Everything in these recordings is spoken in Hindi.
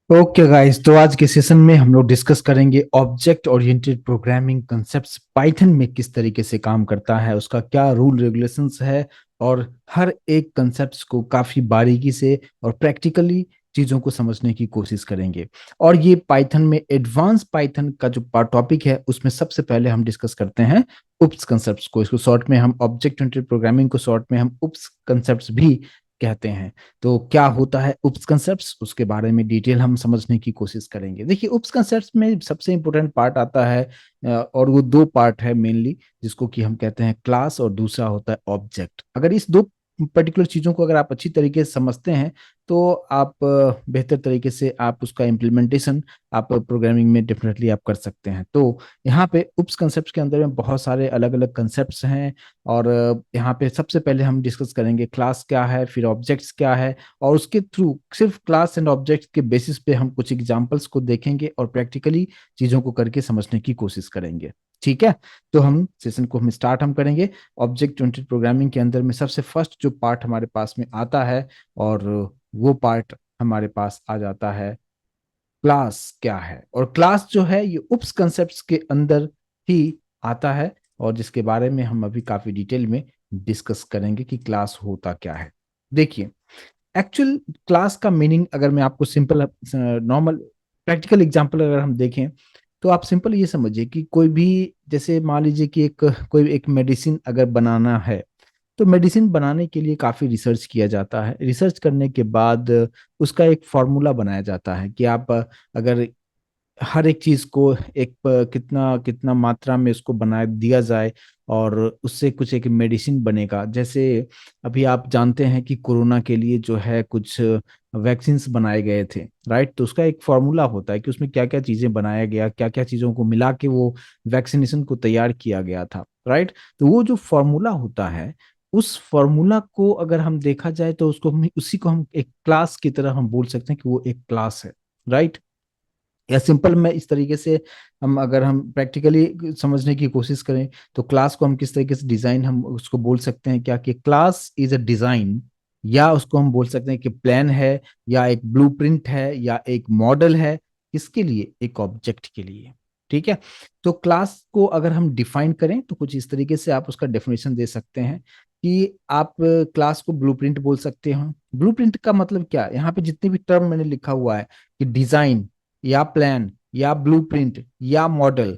ओके गाइस, तो आज के सेशन में हम लोग डिस्कस करेंगे object oriented programming concepts Python में किस तरीके से काम करता है, उसका क्या रूल रेगुलेशंस है। और हर एक कंसेप्ट्स को काफी बारीकी से और प्रैक्टिकली चीजों को समझने की कोशिश करेंगे। और ये पाइथन में एडवांस पाइथन का जो टॉपिक है उसमें सबसे पहले हम डिस्कस करते हैं उप्स कंसेप्ट्स को। इसको शॉर्ट में हम ऑब्जेक्ट ओरिएंटेड प्रोग्रामिंग को शॉर्ट में हम उप्स कंसेप्ट्स भी कहते हैं। तो क्या होता है उप्स कंसेप्ट्स, उसके बारे में डिटेल हम समझने की कोशिश करेंगे। देखिए, उप्स कंसेप्ट्स में सबसे इंपॉर्टेंट पार्ट आता है और वो दो पार्ट है मेनली, जिसको कि हम कहते हैं क्लास और दूसरा होता है ऑब्जेक्ट। अगर इस दो पर्टिकुलर चीजों को अगर आप अच्छी तरीके से समझते हैं तो आप बेहतर तरीके से आप उसका इम्प्लीमेंटेशन आप प्रोग्रामिंग में डेफिनेटली आप कर सकते हैं। तो यहाँ पे उप्स कंसेप्ट के अंदर में बहुत सारे अलग अलग कंसेप्ट्स हैं। और यहाँ पे सबसे पहले हम डिस्कस करेंगे क्लास क्या है, फिर ऑब्जेक्ट्स क्या है, और उसके थ्रू सिर्फ क्लास एंड ऑब्जेक्ट्स के बेसिस पे हम कुछ एग्जांपल्स को देखेंगे और प्रैक्टिकली चीजों को करके समझने की कोशिश करेंगे। ठीक है, तो हम सेशन को हम स्टार्ट हम करेंगे। ऑब्जेक्ट ओरिएंटेड प्रोग्रामिंग के अंदर में सबसे फर्स्ट जो पार्ट हमारे पास में आता है, और वो पार्ट हमारे पास आ जाता है क्लास क्या है। और क्लास जो है ये उप्स कंसेप्ट्स के अंदर ही आता है, और जिसके बारे में हम अभी काफी डिटेल में डिस्कस करेंगे कि क्लास होता क्या है। देखिए, एक्चुअल क्लास का मीनिंग अगर मैं आपको सिंपल नॉर्मल प्रैक्टिकल एग्जांपल अगर हम देखें, तो आप सिंपल ये समझिए कि कोई भी, जैसे मान लीजिए कि कोई एक मेडिसिन अगर बनाना है, तो मेडिसिन बनाने के लिए काफ़ी रिसर्च किया जाता है। रिसर्च करने के बाद उसका एक फॉर्मूला बनाया जाता है कि आप अगर हर एक चीज को एक कितना कितना मात्रा में उसको बना दिया जाए और उससे कुछ एक मेडिसिन बनेगा। जैसे अभी आप जानते हैं कि कोरोना के लिए जो है कुछ वैक्सीन्स बनाए गए थे, राइट। तो उसका एक फॉर्मूला होता है कि उसमें क्या क्या चीजें बनाया गया, क्या क्या चीजों को मिला के वो वैक्सीनेशन को तैयार किया गया था, राइट। तो वो जो फॉर्मूला होता है, उस फॉर्मूला को अगर हम देखा जाए तो उसको हम उसी को हम एक क्लास की तरह हम बोल सकते हैं कि वो एक क्लास है, राइट। या सिंपल में इस तरीके से हम अगर हम प्रैक्टिकली समझने की कोशिश करें, तो क्लास को हम किस तरीके से डिजाइन हम उसको बोल सकते हैं क्या, कि क्लास इज अ डिजाइन, या उसको हम बोल सकते हैं कि प्लान है, या एक ब्लूप्रिंट है, या एक मॉडल है। किसके लिए? एक ऑब्जेक्ट के लिए। ठीक है, तो क्लास को अगर हम डिफाइन करें तो कुछ इस तरीके से आप उसका डेफिनेशन दे सकते हैं कि आप क्लास को ब्लूप्रिंट बोल सकते हो। ब्लूप्रिंट का मतलब क्या है? यहाँ पे जितने भी टर्म मैंने लिखा हुआ है कि डिजाइन या प्लान या ब्लूप्रिंट या मॉडल,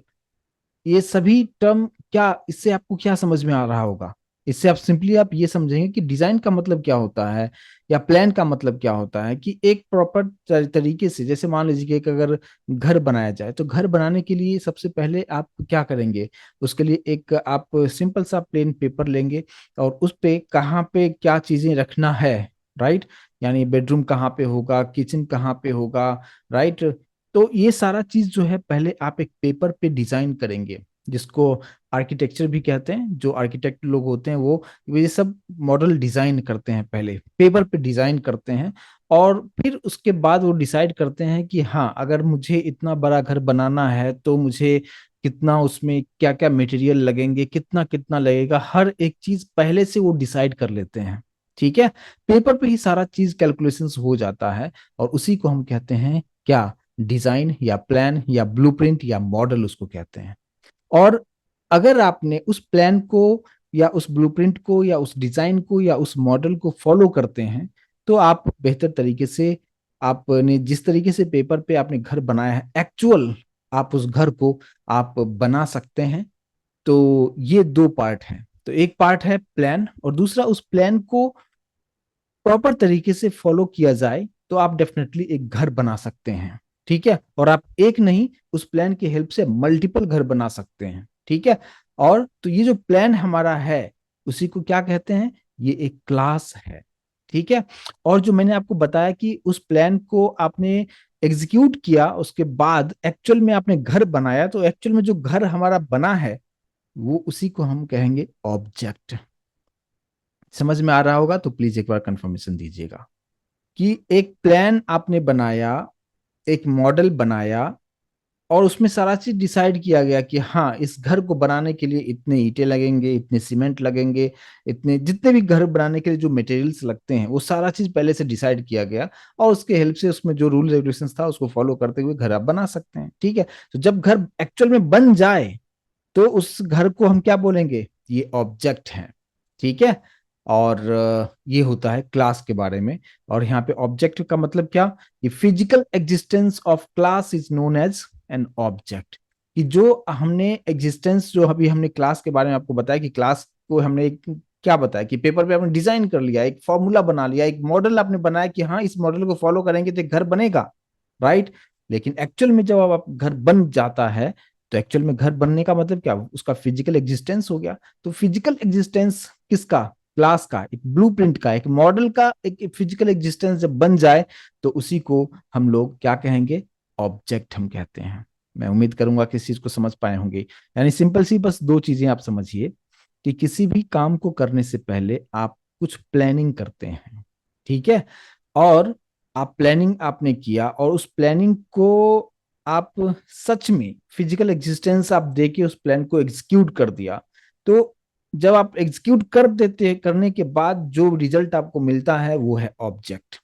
ये सभी टर्म क्या, इससे आपको क्या समझ में आ रहा होगा? इससे आप सिंपली आप ये समझेंगे कि डिजाइन का मतलब क्या होता है, या प्लान का मतलब क्या होता है, कि एक प्रॉपर तरीके से, जैसे मान लीजिए कि एक अगर घर बनाया जाए, तो घर बनाने के लिए सबसे पहले आप क्या करेंगे? उसके लिए एक आप सिंपल सा प्लेन पेपर लेंगे, और उस पे कहाँ पे क्या चीजें रखना है, राइट। यानी बेडरूम कहाँ पे होगा, किचन कहाँ पे होगा, राइट। तो ये सारा चीज जो है पहले आप एक पेपर पे डिजाइन करेंगे, जिसको आर्किटेक्चर भी कहते हैं। जो आर्किटेक्ट लोग होते हैं वो ये सब मॉडल डिजाइन करते हैं, पहले पेपर पे डिजाइन करते हैं। और फिर उसके बाद वो डिसाइड करते हैं कि हाँ, अगर मुझे इतना बड़ा घर बनाना है तो मुझे कितना, उसमें क्या क्या मटेरियल लगेंगे, कितना कितना लगेगा, हर एक चीज पहले से वो डिसाइड कर लेते हैं। ठीक है, पेपर पे ही सारा चीज कैलकुलेशंस हो जाता है, और उसी को हम कहते हैं क्या, डिजाइन या प्लान या ब्लूप्रिंट या मॉडल उसको कहते हैं। और अगर आपने उस प्लान को या उस ब्लूप्रिंट को या उस डिजाइन को या उस मॉडल को फॉलो करते हैं, तो आप बेहतर तरीके से, आपने जिस तरीके से पेपर पे आपने घर बनाया है, एक्चुअल आप उस घर को आप बना सकते हैं। तो ये दो पार्ट हैं। तो एक पार्ट है प्लान, और दूसरा उस प्लान को प्रॉपर तरीके से फॉलो किया जाए तो आप डेफिनेटली एक घर बना सकते हैं। ठीक है, और आप एक नहीं, उस प्लान की हेल्प से मल्टीपल घर बना सकते हैं। ठीक है, और तो ये जो प्लान हमारा है उसी को क्या कहते हैं? ये एक क्लास है। ठीक है, और जो मैंने आपको बताया कि उस प्लान को आपने एग्जीक्यूट किया, उसके बाद एक्चुअल में आपने घर बनाया, तो एक्चुअल में जो घर हमारा बना है वो उसी को हम कहेंगे ऑब्जेक्ट। समझ में आ रहा होगा तो प्लीज एक बार कंफर्मेशन दीजिएगा कि एक प्लान आपने बनाया, एक मॉडल बनाया, और उसमें सारा चीज डिसाइड किया गया कि हाँ, इस घर को बनाने के लिए इतने ईंटें लगेंगे, इतने सीमेंट लगेंगे, इतने जितने भी घर बनाने के लिए जो मटेरियल्स लगते हैं वो सारा चीज पहले से डिसाइड किया गया। और उसके हेल्प से उसमें जो रूल रेगुलेशंस था उसको फॉलो करते हुए घर आप बना सकते हैं। ठीक है, तो जब घर एक्चुअल में बन जाए तो उस घर को हम क्या बोलेंगे, ये ऑब्जेक्ट है। ठीक है, और ये होता है क्लास के बारे में। और यहाँ पे ऑब्जेक्ट का मतलब क्या, ये physical existence of class is known as an object. कि जो हमने एग्जिस्टेंस, जो अभी हमने क्लास के बारे में आपको बताया कि क्लास को हमने एक क्या बताया कि पेपर पे आपने डिजाइन कर लिया, एक फॉर्मूला बना लिया, एक मॉडल आपने बनाया कि हाँ इस मॉडल को फॉलो करेंगे तो एक घर बनेगा, राइट। लेकिन एक्चुअल में जब आप घर बन जाता है तो एक्चुअल में घर बनने का मतलब क्या, उसका फिजिकल एग्जिस्टेंस हो गया। तो फिजिकल एग्जिस्टेंस किसका, क्लास का, एक ब्लूप्रिंट का, एक मॉडल का, एक फिजिकल एग्जिस्टेंस जब बन जाए तो उसी को हम लोग क्या कहेंगे, ऑब्जेक्ट हम कहते हैं। मैं उम्मीद करूंगा कि इस चीज को समझ पाए होंगे। यानी सिंपल सी बस दो चीजें आप समझिए कि किसी भी काम को करने से पहले आप कुछ प्लानिंग करते हैं। ठीक है, और आप प्लानिंग आपने किया और उस प्लानिंग को आप सच में फिजिकल एग्जिस्टेंस आप देके उस प्लान को एग्जीक्यूट कर दिया। तो जब आप एग्जीक्यूट कर देते हैं, करने के बाद जो रिजल्ट आपको मिलता है वो है ऑब्जेक्ट।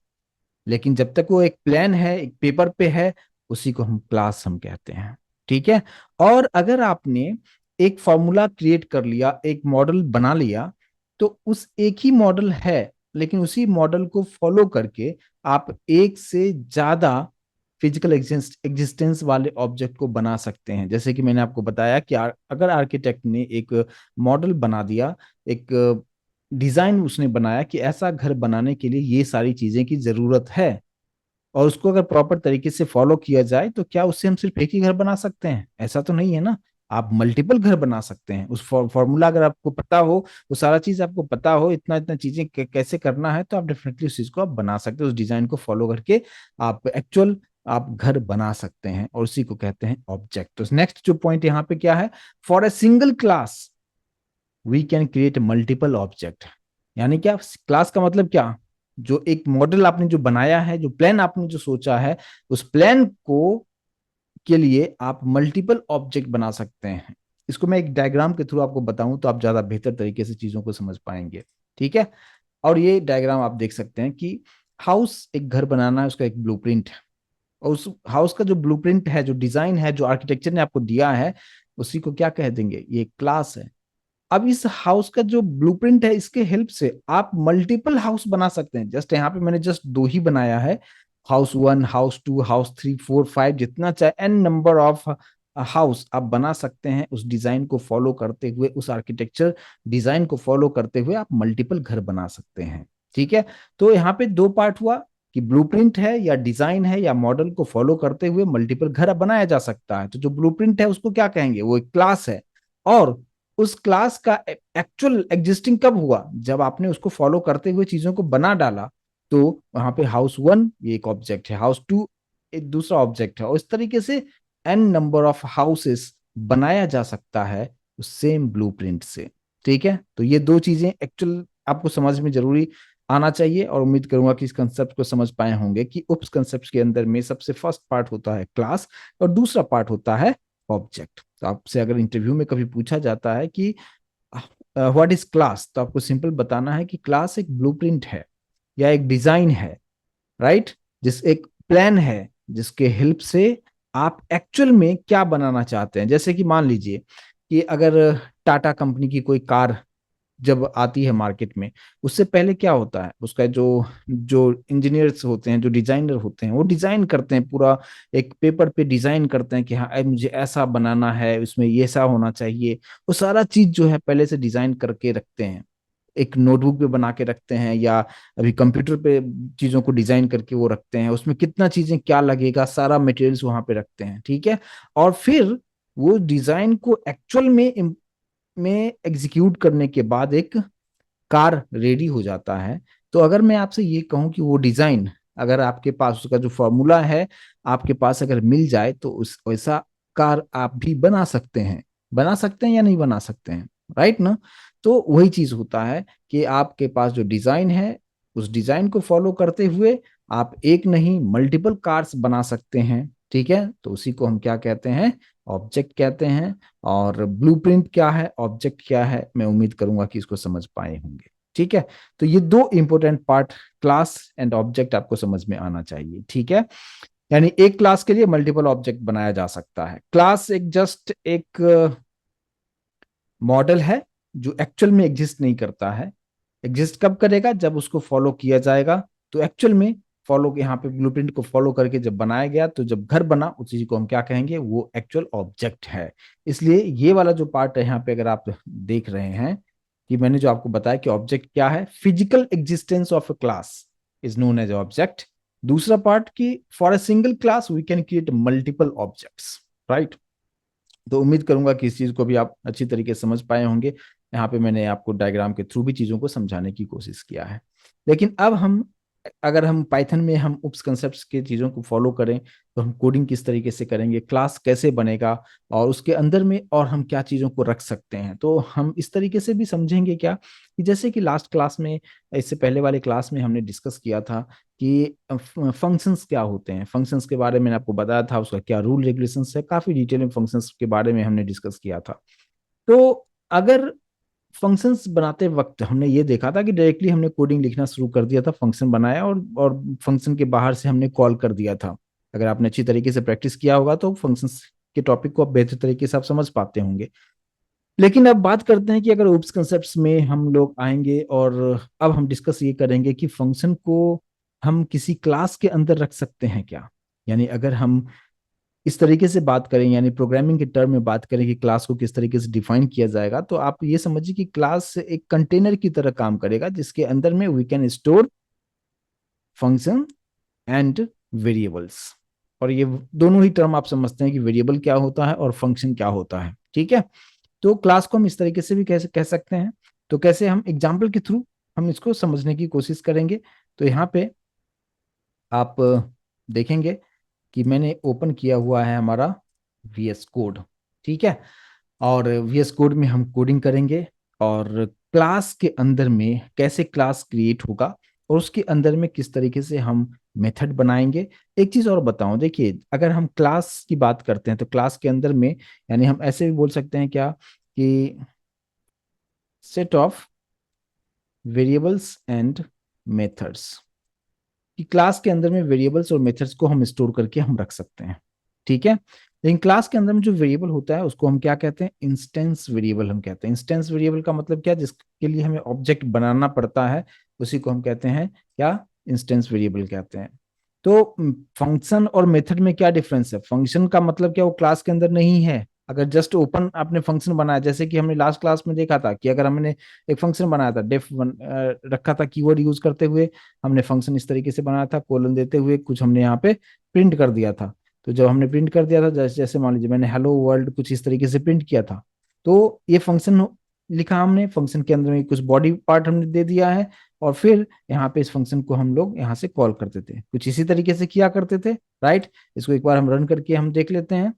लेकिन जब तक वो एक प्लान है, एक पेपर पे है, उसी को हम क्लास हम कहते हैं। ठीक है, और अगर आपने एक फॉर्मूला क्रिएट कर लिया, एक मॉडल बना लिया, तो उस एक ही मॉडल है, लेकिन उसी मॉडल को फॉलो करके आप एक से ज्यादा फिजिकल एग्जिस्टेंस वाले ऑब्जेक्ट को बना सकते हैं। जैसे कि मैंने आपको बताया कि अगर आर्किटेक्ट ने एक मॉडल बना दिया, एक डिजाइन उसने बनाया कि ऐसा घर बनाने के लिए ये सारी चीजें की जरूरत है, और उसको अगर प्रॉपर तरीके से फॉलो किया जाए तो क्या उससे हम सिर्फ एक ही घर बना सकते हैं, ऐसा तो नहीं है ना। आप मल्टीपल घर बना सकते हैं। उस फॉर्मूला अगर आपको पता हो, वो सारा चीज आपको पता हो, इतना इतना चीजें कैसे करना है, तो आप डेफिनेटली उस चीज को आप बना सकते हैं। उस डिजाइन को फॉलो करके आप एक्चुअल आप घर बना सकते हैं, और उसी को कहते हैं ऑब्जेक्ट। तो नेक्स्ट जो पॉइंट यहाँ पे क्या है, for a single class we can create multiple object. यानी क्या, क्लास का मतलब क्या, जो एक मॉडल आपने जो बनाया है, जो प्लान आपने जो सोचा है, उस प्लान को के लिए आप मल्टीपल ऑब्जेक्ट बना सकते हैं। इसको मैं एक डायग्राम के थ्रू आपको बताऊं तो आप ज्यादा बेहतर तरीके से चीजों को समझ पाएंगे। ठीक है, और ये डायग्राम आप देख सकते हैं कि हाउस, एक घर बनाना है, उसका एक ब्लूप्रिंट है। और उस हाउस का जो ब्लूप्रिंट है, जो डिजाइन है, जो आर्किटेक्चर ने आपको दिया है, उसी को क्या कह देंगे, ये क्लास है। अब इस हाउस का जो ब्लूप्रिंट है, इसके हेल्प से आप मल्टीपल हाउस बना सकते हैं। जस्ट यहाँ पे मैंने जस्ट दो ही बनाया है, हाउस 1, हाउस 2, हाउस 3, 4, 5, जितना चाहे एन नंबर ऑफ हाउस आप बना सकते हैं। उस डिजाइन को फॉलो करते हुए, उस आर्किटेक्चर डिजाइन को फॉलो करते हुए आप मल्टीपल घर बना सकते हैं। ठीक है, तो यहाँ पे दो पार्ट हुआ कि ब्लूप्रिंट है या डिजाइन है या मॉडल को फॉलो करते हुए मल्टीपल घर बनाया जा सकता है। तो जो ब्लूप्रिंट है उसको क्या कहेंगे, वो एक क्लास है। और उस क्लास का एक्चुअल एग्जिस्टिंग कब हुआ, जब आपने उसको फॉलो करते हुए चीजों को बना डाला। तो वहां पे हाउस 1 ये एक ऑब्जेक्ट है, हाउस 2 एक दूसरा ऑब्जेक्ट है, और इस तरीके से एन नंबर ऑफ हाउसेस बनाया जा सकता है उस सेम ब्लूप्रिंट से। ठीक है, तो ये दो चीजें एक्चुअल आपको समझ में जरूरी आना चाहिए, और उम्मीद करूंगा कि इस कंसेप्ट को समझ पाए होंगे कि उप कंसेप्ट के अंदर में सबसे फर्स्ट पार्ट होता है क्लास, और दूसरा पार्ट होता है ऑब्जेक्ट। तो आपसे अगर इंटरव्यू में कभी पूछा जाता है कि व्हाट इज क्लास, तो आपको सिंपल बताना है कि क्लास एक ब्लूप्रिंट है या एक डिजाइन है, राइट, जिस एक प्लान है जिसके हेल्प से आप एक्चुअल में क्या बनाना चाहते हैं। जैसे कि मान लीजिए कि अगर टाटा कंपनी की कोई कार जब आती है मार्केट में, उससे पहले क्या होता है, उसका जो जो इंजीनियर्स होते हैं, जो डिजाइनर होते हैं, वो डिजाइन करते हैं, पूरा एक पेपर पे डिजाइन करते हैं कि हाँ मुझे ऐसा बनाना है, उसमें ये ऐसा होना चाहिए। वो सारा चीज जो है पहले से डिजाइन करके रखते हैं, एक नोटबुक पे बना के रखते हैं, या अभी कंप्यूटर पे चीजों को डिजाइन करके वो रखते हैं, उसमें कितना चीजें क्या लगेगा, सारा मटेरियल्स वहां पे रखते हैं। ठीक है, और फिर वो डिजाइन को एक्चुअल में एग्जीक्यूट करने के बाद एक कार रेडी हो जाता है। तो अगर मैं आपसे ये कहूं कि वो डिजाइन, अगर आपके पास उसका जो फॉर्मूला है आपके पास अगर मिल जाए, तो उस वैसा कार आप भी बना सकते हैं। बना सकते हैं या नहीं बना सकते हैं, राइट ना। तो वही चीज होता है कि आपके पास जो डिजाइन है, उस डिजाइन को फॉलो करते हुए आप एक नहीं मल्टीपल कार्स बना सकते हैं। ठीक है, तो उसी को हम क्या कहते हैं, ऑब्जेक्ट कहते हैं। और ब्लूप्रिंट क्या है, ऑब्जेक्ट क्या है, मैं उम्मीद करूंगा कि इसको समझ पाए होंगे। ठीक है, तो ये दो important part, class and object, आपको समझ में आना चाहिए। ठीक है, यानी एक क्लास के लिए मल्टीपल ऑब्जेक्ट बनाया जा सकता है। क्लास एक जस्ट एक मॉडल है जो एक्चुअल में एग्जिस्ट नहीं करता है। एग्जिस्ट कब करेगा, जब उसको फॉलो किया जाएगा। तो एक्चुअल में फॉलो, यहाँ पे ब्लूप्रिंट को फॉलो करके जब बनाया गया, तो जब घर बना उस चीज को हम क्या कहेंगे, वो एक्चुअल ऑब्जेक्ट है। इसलिए ये वाला जो पार्ट है यहाँ पे, अगर आप देख रहे हैं कि मैंने जो आपको बताया कि ऑब्जेक्ट क्या है, physical existence of a class is known as object. दूसरा पार्ट की for a single class we can create multiple objects, right. तो उम्मीद करूंगा कि इस चीज को भी आप अच्छी तरीके से समझ पाए होंगे। यहाँ पे मैंने आपको डायग्राम के थ्रू भी चीजों को समझाने की कोशिश किया है। लेकिन अब हम, अगर हम पाइथन में हम उप्स कंसेप्ट के चीजों को फॉलो करें, तो हम कोडिंग किस तरीके से करेंगे, क्लास कैसे बनेगा, और उसके अंदर में और हम क्या चीजों को रख सकते हैं, तो हम इस तरीके से भी समझेंगे क्या, कि जैसे कि लास्ट क्लास में, इससे पहले वाले क्लास में हमने डिस्कस किया था कि फंक्शंस क्या होते हैं। फंक्शंस के बारे में आपको बताया था, उसका क्या रूल रेगुलेशंस है, काफी डिटेल में फंक्शंस के बारे में हमने डिस्कस किया था। तो अगर फंक्शंस बनाते वक्त हमने ये देखा था कि डायरेक्टली हमने कोडिंग लिखना शुरू कर दिया था, फंक्शन बनाया और फंक्शन के बाहर से हमने कॉल कर दिया था। अगर आपने अच्छी तरीके से प्रैक्टिस किया होगा तो फंक्शंस के टॉपिक को आप बेहतर तरीके से आप समझ पाते होंगे। लेकिन अब बात करते हैं कि अगर ओप्स कंसेप्ट्स में हम लोग आएंगे, और अब हम डिस्कस ये करेंगे कि फंक्शन को हम किसी क्लास के अंदर रख सकते हैं क्या। यानी अगर हम इस तरीके से बात करें, यानी प्रोग्रामिंग के टर्म में बात करें कि क्लास को किस तरीके से डिफाइन किया जाएगा, तो आप ये समझिए कि क्लास एक कंटेनर की तरह काम करेगा, जिसके अंदर में we can store function and variables. और ये दोनों ही टर्म आप समझते हैं कि वेरिएबल क्या होता है और फंक्शन क्या होता है। ठीक है, तो क्लास को हम इस तरीके से भी कैसे कह सकते हैं। तो कैसे, हम एग्जाम्पल के थ्रू हम इसको समझने की कोशिश करेंगे। तो यहाँ पे आप देखेंगे कि मैंने ओपन किया हुआ है हमारा VS कोड। ठीक है, और VS कोड में हम कोडिंग करेंगे, और क्लास के अंदर में कैसे क्लास क्रिएट होगा, और उसके अंदर में किस तरीके से हम मेथड बनाएंगे। एक चीज और बताऊं, देखिए अगर हम क्लास की बात करते हैं, तो क्लास के अंदर में, यानी हम ऐसे भी बोल सकते हैं क्या, कि set of variables and methods, कि क्लास के अंदर में वेरिएबल्स और मेथड्स को हम स्टोर करके हम रख सकते हैं। ठीक है, लेकिन क्लास के अंदर में जो वेरिएबल होता है उसको हम क्या कहते हैं, इंस्टेंस वेरिएबल हम कहते हैं। इंस्टेंस वेरिएबल का मतलब क्या, जिसके लिए हमें ऑब्जेक्ट बनाना पड़ता है, उसी को हम कहते हैं क्या, इंस्टेंस वेरिएबल कहते हैं। तो फंक्शन और मेथड में क्या डिफरेंस है, फंक्शन का मतलब क्या, वो क्लास के अंदर नहीं है। अगर जस्ट ओपन आपने फंक्शन बनाया, जैसे कि हमने लास्ट क्लास में देखा था कि अगर हमने एक फंक्शन बनाया था, डेफ रखा था कीवर्ड यूज करते हुए, हमने फंक्शन इस तरीके से बनाया था, कोलन देते हुए कुछ हमने यहाँ पे प्रिंट कर दिया था। तो जब हमने प्रिंट कर दिया था, जैसे जैसे मान लीजिए मैंने हेलो वर्ल्ड कुछ इस तरीके से प्रिंट किया था, तो ये फंक्शन लिखा हमने, फंक्शन के अंदर में कुछ बॉडी पार्ट हमने दे दिया है, और फिर यहाँ पे इस फंक्शन को हम लोग यहाँ से कॉल करते थे, कुछ इसी तरीके से किया करते थे, राइट। इसको एक बार हम रन करके हम देख लेते हैं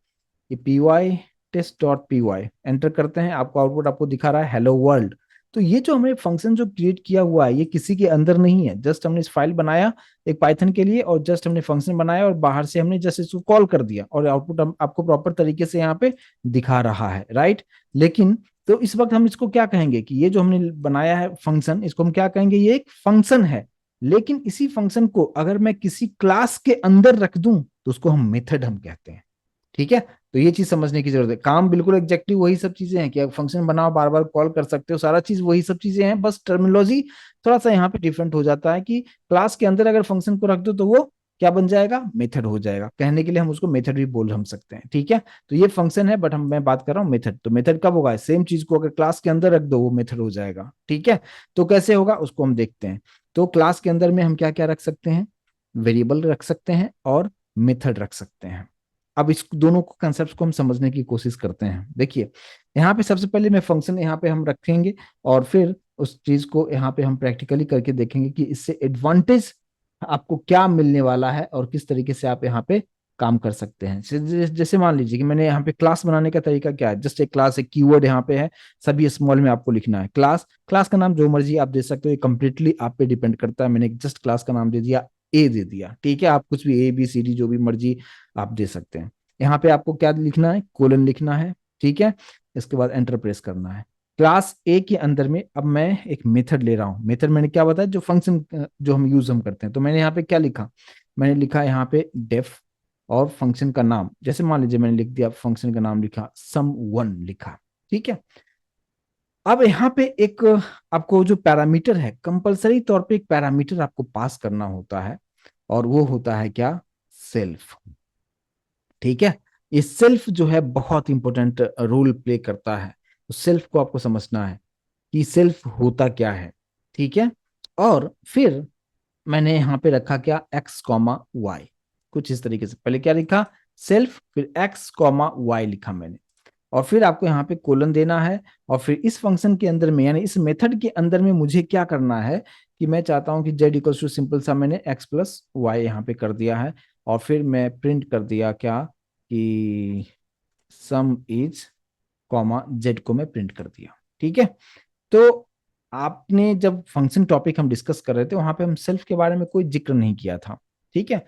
कि py test.py एंटर करते हैं, आपको आउटपुट आपको दिखा रहा है हेलो वर्ल्ड। तो ये जो हमने फंक्शन जो क्रिएट किया हुआ है, ये किसी के अंदर नहीं है, जस्ट हमने इस फाइल बनाया एक पाइथन के लिए, और जस्ट हमने फंक्शन बनाया और बाहर से हमने जस्ट इसको कॉल कर दिया, और आउटपुट हम आपको प्रॉपर तरीके से यहाँ पे दिखा रहा है, राइट। लेकिन तो इस वक्त हम इसको क्या कहेंगे, कि ये जो हमने बनाया है फंक्शन, इसको हम क्या कहेंगे, ये एक फंक्शन है। लेकिन इसी फंक्शन को अगर मैं किसी क्लास के अंदर रख दूं, तो उसको हम मेथड हम कहते हैं। ठीक है, तो ये चीज समझने की जरूरत है। काम बिल्कुल एग्जैक्टली वही सब चीजें हैं कि आप फंक्शन बनाओ, बार बार कॉल कर सकते हो, सारा चीज वही सब चीजें हैं, बस टर्मिनोलॉजी थोड़ा सा यहाँ पे डिफरेंट हो जाता है, कि क्लास के अंदर अगर फंक्शन को रख दो तो वो क्या बन जाएगा, मेथड हो जाएगा। कहने के लिए हम उसको मेथड भी बोल हम सकते हैं। ठीक है, तो ये फंक्शन है, बट मैं बात कर रहा हूँ मेथड। तो मेथड कब होगा, सेम चीज को अगर क्लास के अंदर रख दो वो मेथड हो जाएगा। ठीक है, तो कैसे होगा उसको हम देखते हैं। तो क्लास के अंदर में हम क्या क्या रख सकते हैं, वेरिएबल रख सकते हैं और मेथड रख सकते हैं। अब इस दोनों को कंसेप्ट को हम समझने की कोशिश करते हैं। देखिए यहाँ पे सबसे पहले मैं फंक्शन यहाँ पे हम रखेंगे, और फिर उस चीज को यहाँ पे हम प्रैक्टिकली करके देखेंगे कि इससे एडवांटेज आपको क्या मिलने वाला है, और किस तरीके से आप यहाँ पे काम कर सकते हैं। जैसे मान लीजिए कि मैंने यहाँ पे क्लास बनाने का तरीका क्या है, जस्ट एक क्लास, एक कीवर्ड यहाँ पे है, सभी स्मॉल में आपको लिखना है। क्लास, क्लास का नाम जो मर्जी आप दे सकते हो, ये कंप्लीटली आप पे डिपेंड करता है। मैंने जस्ट क्लास का नाम दे दिया ए दे दिया, ठीक है। आप कुछ भी ए बी सी डी जो भी मर्जी आप दे सकते हैं। यहाँ पे आपको क्या लिखना है, कोलन लिखना है, ठीक है। इसके बाद एंटर प्रेस करना है। क्लास ए के अंदर में अब मैं एक मेथड ले रहा हूँ। मेथड मैंने क्या बताया, जो फंक्शन जो हम करते हैं। तो मैंने यहाँ पे क्या लिखा, मैंने लिखा यहाँ पे डेफ और फंक्शन का नाम, जैसे मान लीजिए मैंने लिख दिया फंक्शन का नाम लिखा सम वन लिखा, ठीक है। अब यहाँ पे एक आपको जो पैरामीटर है, कंपलसरी तौर पे एक पैरामीटर आपको पास करना होता है, और वो होता है क्या, सेल्फ, ठीक है। ये सेल्फ जो है बहुत इंपॉर्टेंट रोल प्ले करता है। तो सेल्फ को आपको समझना है कि सेल्फ होता क्या है, ठीक है। और फिर मैंने यहाँ पे रखा क्या, एक्स कॉमा वाई, कुछ इस तरीके से। पहले क्या लिखा, सेल्फ, फिर एक्स कॉमा वाई लिखा मैंने, और फिर आपको यहाँ पे कोलन देना है। और फिर इस फंक्शन के अंदर में, यानी इस मेथड के अंदर में मुझे क्या करना है कि मैं चाहता हूं कि जेड इक्वल्स टू सिंपल सा मैंने एक्स प्लस वाई यहाँ पे कर दिया है, और फिर मैं प्रिंट कर दिया क्या कि सम इज कॉमा जेड को मैं प्रिंट कर दिया, ठीक है। तो आपने जब फंक्शन टॉपिक हम डिस्कस कर रहे थे, वहां पे हम सेल्फ के बारे में कोई जिक्र नहीं किया था, ठीक है।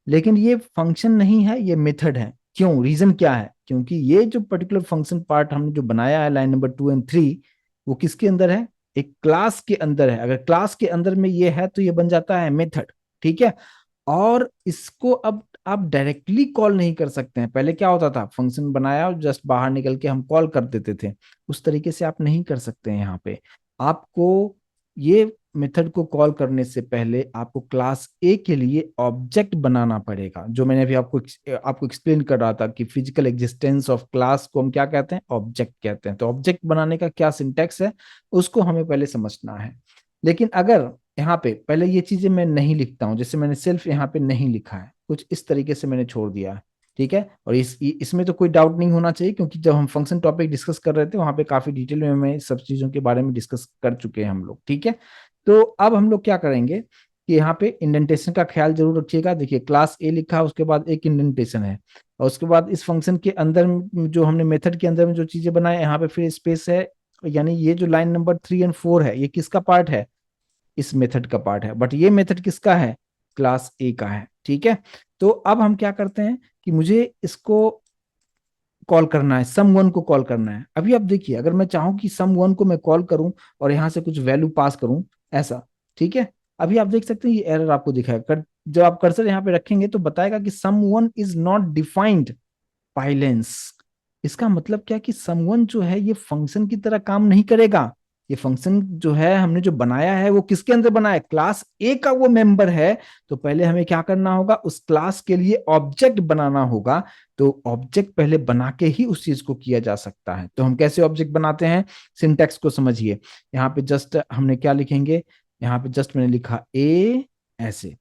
लेकिन ये फंक्शन नहीं है, ये मेथड है। क्यों, रीजन क्या है, क्योंकि ये जो पर्टिकुलर फंक्शन पार्ट हमने जो बनाया है लाइन नंबर 2 एंड 3, वो किसके अंदर है, एक क्लास के अंदर है। अगर क्लास के अंदर में ये है तो ये बन जाता है मेथड, ठीक है। और इसको अब आप डायरेक्टली कॉल नहीं कर सकते हैं। पहले क्या होता था, फंक्शन बनाया और जस्ट बाहर निकल के हम कॉल कर देते थे। उस तरीके से आप नहीं कर सकते हैं। यहाँ पे आपको ये मेथड को कॉल करने से पहले आपको क्लास ए के लिए ऑब्जेक्ट बनाना पड़ेगा, जो मैंने अभी आपको एक्सप्लेन कर रहा था कि फिजिकल एग्जिस्टेंस ऑफ क्लास को हम क्या कहते हैं, ऑब्जेक्ट कहते हैं। तो ऑब्जेक्ट बनाने का क्या सिंटैक्स है, उसको हमें पहले समझना है। लेकिन अगर यहाँ पे पहले ये चीजें मैं नहीं लिखता हूँ, जैसे मैंने सेल्फ यहाँ पे नहीं लिखा है, कुछ इस तरीके से मैंने छोड़ दिया है, ठीक है। और इसमें तो कोई डाउट नहीं होना चाहिए, क्योंकि जब हम फंक्शन टॉपिक डिस्कस कर रहे थे वहां पे काफी डिटेल में हमें सब चीजों के बारे में डिस्कस कर चुके हैं हम लोग, ठीक है। तो अब हम लोग क्या करेंगे कि यहाँ पे इंडेंटेशन का ख्याल जरूर रखिएगा। देखिए क्लास ए लिखा, उसके बाद एक इंडेंटेशन है, और उसके बाद इस फंक्शन के अंदर जो हमने मेथड के अंदर में जो चीजें बनाए, यहाँ पे फिर स्पेस है। यानी ये जो लाइन नंबर 3 एंड 4 है, ये किसका पार्ट है, इस मेथड का पार्ट है। बट ये मेथड किसका है, क्लास ए का है, ठीक है। तो अब हम क्या करते हैं कि मुझे इसको कॉल करना है, सम वन को कॉल करना है। अभी आप देखिए, अगर मैं चाहूं कि सम वन को मैं कॉल करूं और यहां से कुछ वैल्यू पास करूं, ऐसा, ठीक है। अभी आप देख सकते हैं ये एरर आपको दिखाएगा। जब आप कर्सर यहाँ पे रखेंगे तो बताएगा कि सम वन इज नॉट डिफाइंड पाइलेंस। इसका मतलब क्या कि समवन जो है ये फंक्शन की तरह काम नहीं करेगा। ये फंक्शन जो है हमने जो बनाया है वो किसके अंदर बनाया है, क्लास ए का वो मेंबर है। तो पहले हमें क्या करना होगा, उस क्लास के लिए ऑब्जेक्ट बनाना होगा। तो ऑब्जेक्ट पहले बना के ही उस चीज को किया जा सकता है। तो हम कैसे ऑब्जेक्ट बनाते हैं, सिंटैक्स को समझिए। यहाँ पे जस्ट हमने क्या लिखेंगे, यहाँ पे जस्ट मैंने लिखा ए, ऐसे,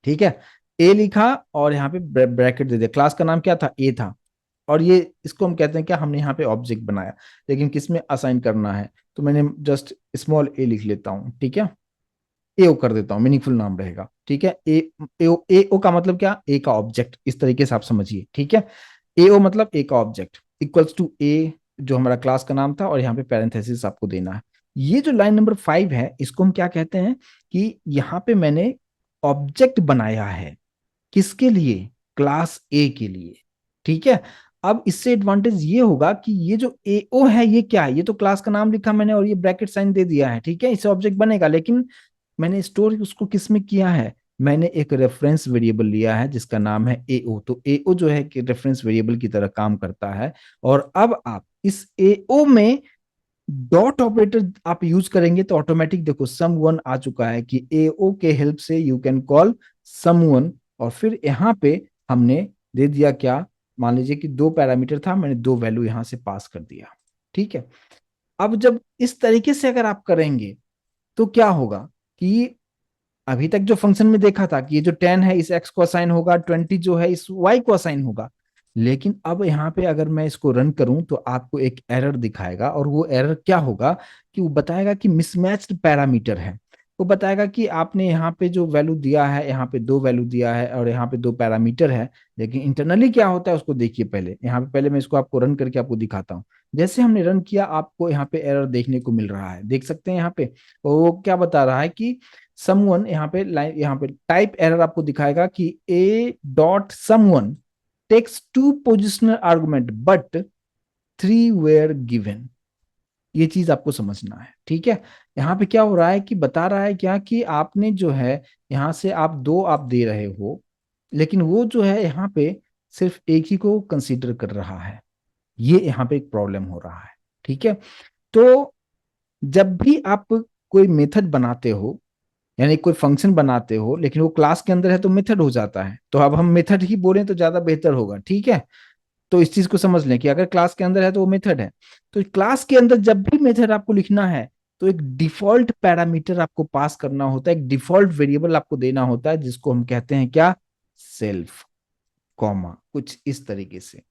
ठीक है। ए लिखा और यहाँ पे ब्रैकेट दे दिया। क्लास का नाम क्या था, ए था। और ये इसको हम कहते हैं क्या, हमने यहाँ पे ऑब्जेक्ट बनाया, लेकिन किसमें असाइन करना है। तो मैंने जस्ट स्मॉल ए लिख लेता हूँ, ठीक है। ए ओ कर देता हूँ, मीनिंगफुल नाम रहेगा, ठीक है। ए ओ का मतलब क्या, ए का ऑब्जेक्ट, इस तरीके से आप समझिए, ठीक है। ए ओ मतलब ए का ऑब्जेक्ट इक्वल्स टू ए, जो हमारा क्लास का नाम था, और यहाँ पे पैरेंथेसिस आपको देना है। ये जो लाइन नंबर 5 है, इसको हम क्या कहते हैं कि यहाँ पे मैंने ऑब्जेक्ट बनाया है, किसके लिए, क्लास ए के लिए, ठीक है। अब इससे एडवांटेज ये होगा कि ये जो ए ओ है ये क्या है, ये तो क्लास का नाम लिखा मैंने और ये ब्रैकेट साइन दे दिया है, ठीक है। इससे ऑब्जेक्ट बनेगा, लेकिन मैंने स्टोर उसको किस में किया है, मैंने एक रेफरेंस वेरिएबल लिया है जिसका नाम है एओ। तो एओ जो है कि रेफरेंस वेरिएबल की तरह काम करता है। और अब आप इस एओ में डॉट ऑपरेटर आप यूज करेंगे तो ऑटोमेटिक देखो सम वन आ चुका है कि एओ के हेल्प से you can call some one. और फिर यहाँ पे हमने दे दिया क्या, मान लीजिए कि 2 पैरामीटर था, मैंने 2 वैल्यू यहां से पास कर दिया, ठीक है। अब जब इस तरीके से अगर आप करेंगे तो क्या होगा कि अभी तक जो फंक्शन में देखा था कि ये जो 10 है इस x को असाइन होगा, 20 जो है इस y को असाइन होगा। लेकिन अब यहाँ पे अगर मैं इसको रन करूं तो आपको एक एरर दिखाएगा, और वो एरर क्या होगा कि वो बताएगा कि मिसमैच्ड पैरामीटर है। वो बताएगा कि आपने यहाँ पे जो वैल्यू दिया है, यहाँ पे 2 वैल्यू दिया है और यहाँ पे 2 पैरामीटर है। लेकिन इंटरनली क्या होता है उसको देखिए पहले। यहाँ पे पहले मैं इसको आपको रन करके आपको दिखाता हूँ। जैसे हमने रन किया, आपको यहाँ पे एरर देखने को मिल रहा है, देख सकते हैं यहाँ पे। और वो क्या बता रहा है कि समवन, यहाँ पे लाइन, यहाँ पे टाइप एरर आपको दिखाएगा कि A dot someone takes two positional argument but three were given. ये चीज आपको समझना है, ठीक है। यहाँ पे क्या हो रहा है कि बता रहा है क्या कि आपने जो है यहाँ से आप दो आप दे रहे हो, लेकिन वो जो है यहाँ पे सिर्फ एक ही को कंसीडर कर रहा है। ये यहाँ पे एक प्रॉब्लम हो रहा है, ठीक है। तो जब भी आप कोई मेथड बनाते हो, यानी कोई फंक्शन बनाते हो, लेकिन वो क्लास के अंदर है तो मेथड हो जाता है, तो अब हम मेथड ही बोलें तो ज्यादा बेहतर होगा, ठीक है। तो इस चीज को समझ लें कि अगर क्लास के अंदर है तो वो मेथड है। तो क्लास के अंदर जब भी मेथड आपको लिखना है तो एक डिफॉल्ट पैरामीटर आपको पास करना होता है, एक डिफॉल्ट वेरिएबल आपको देना होता है, जिसको हम कहते हैं क्या, सेल्फ, कॉमा, कुछ इस तरीके से,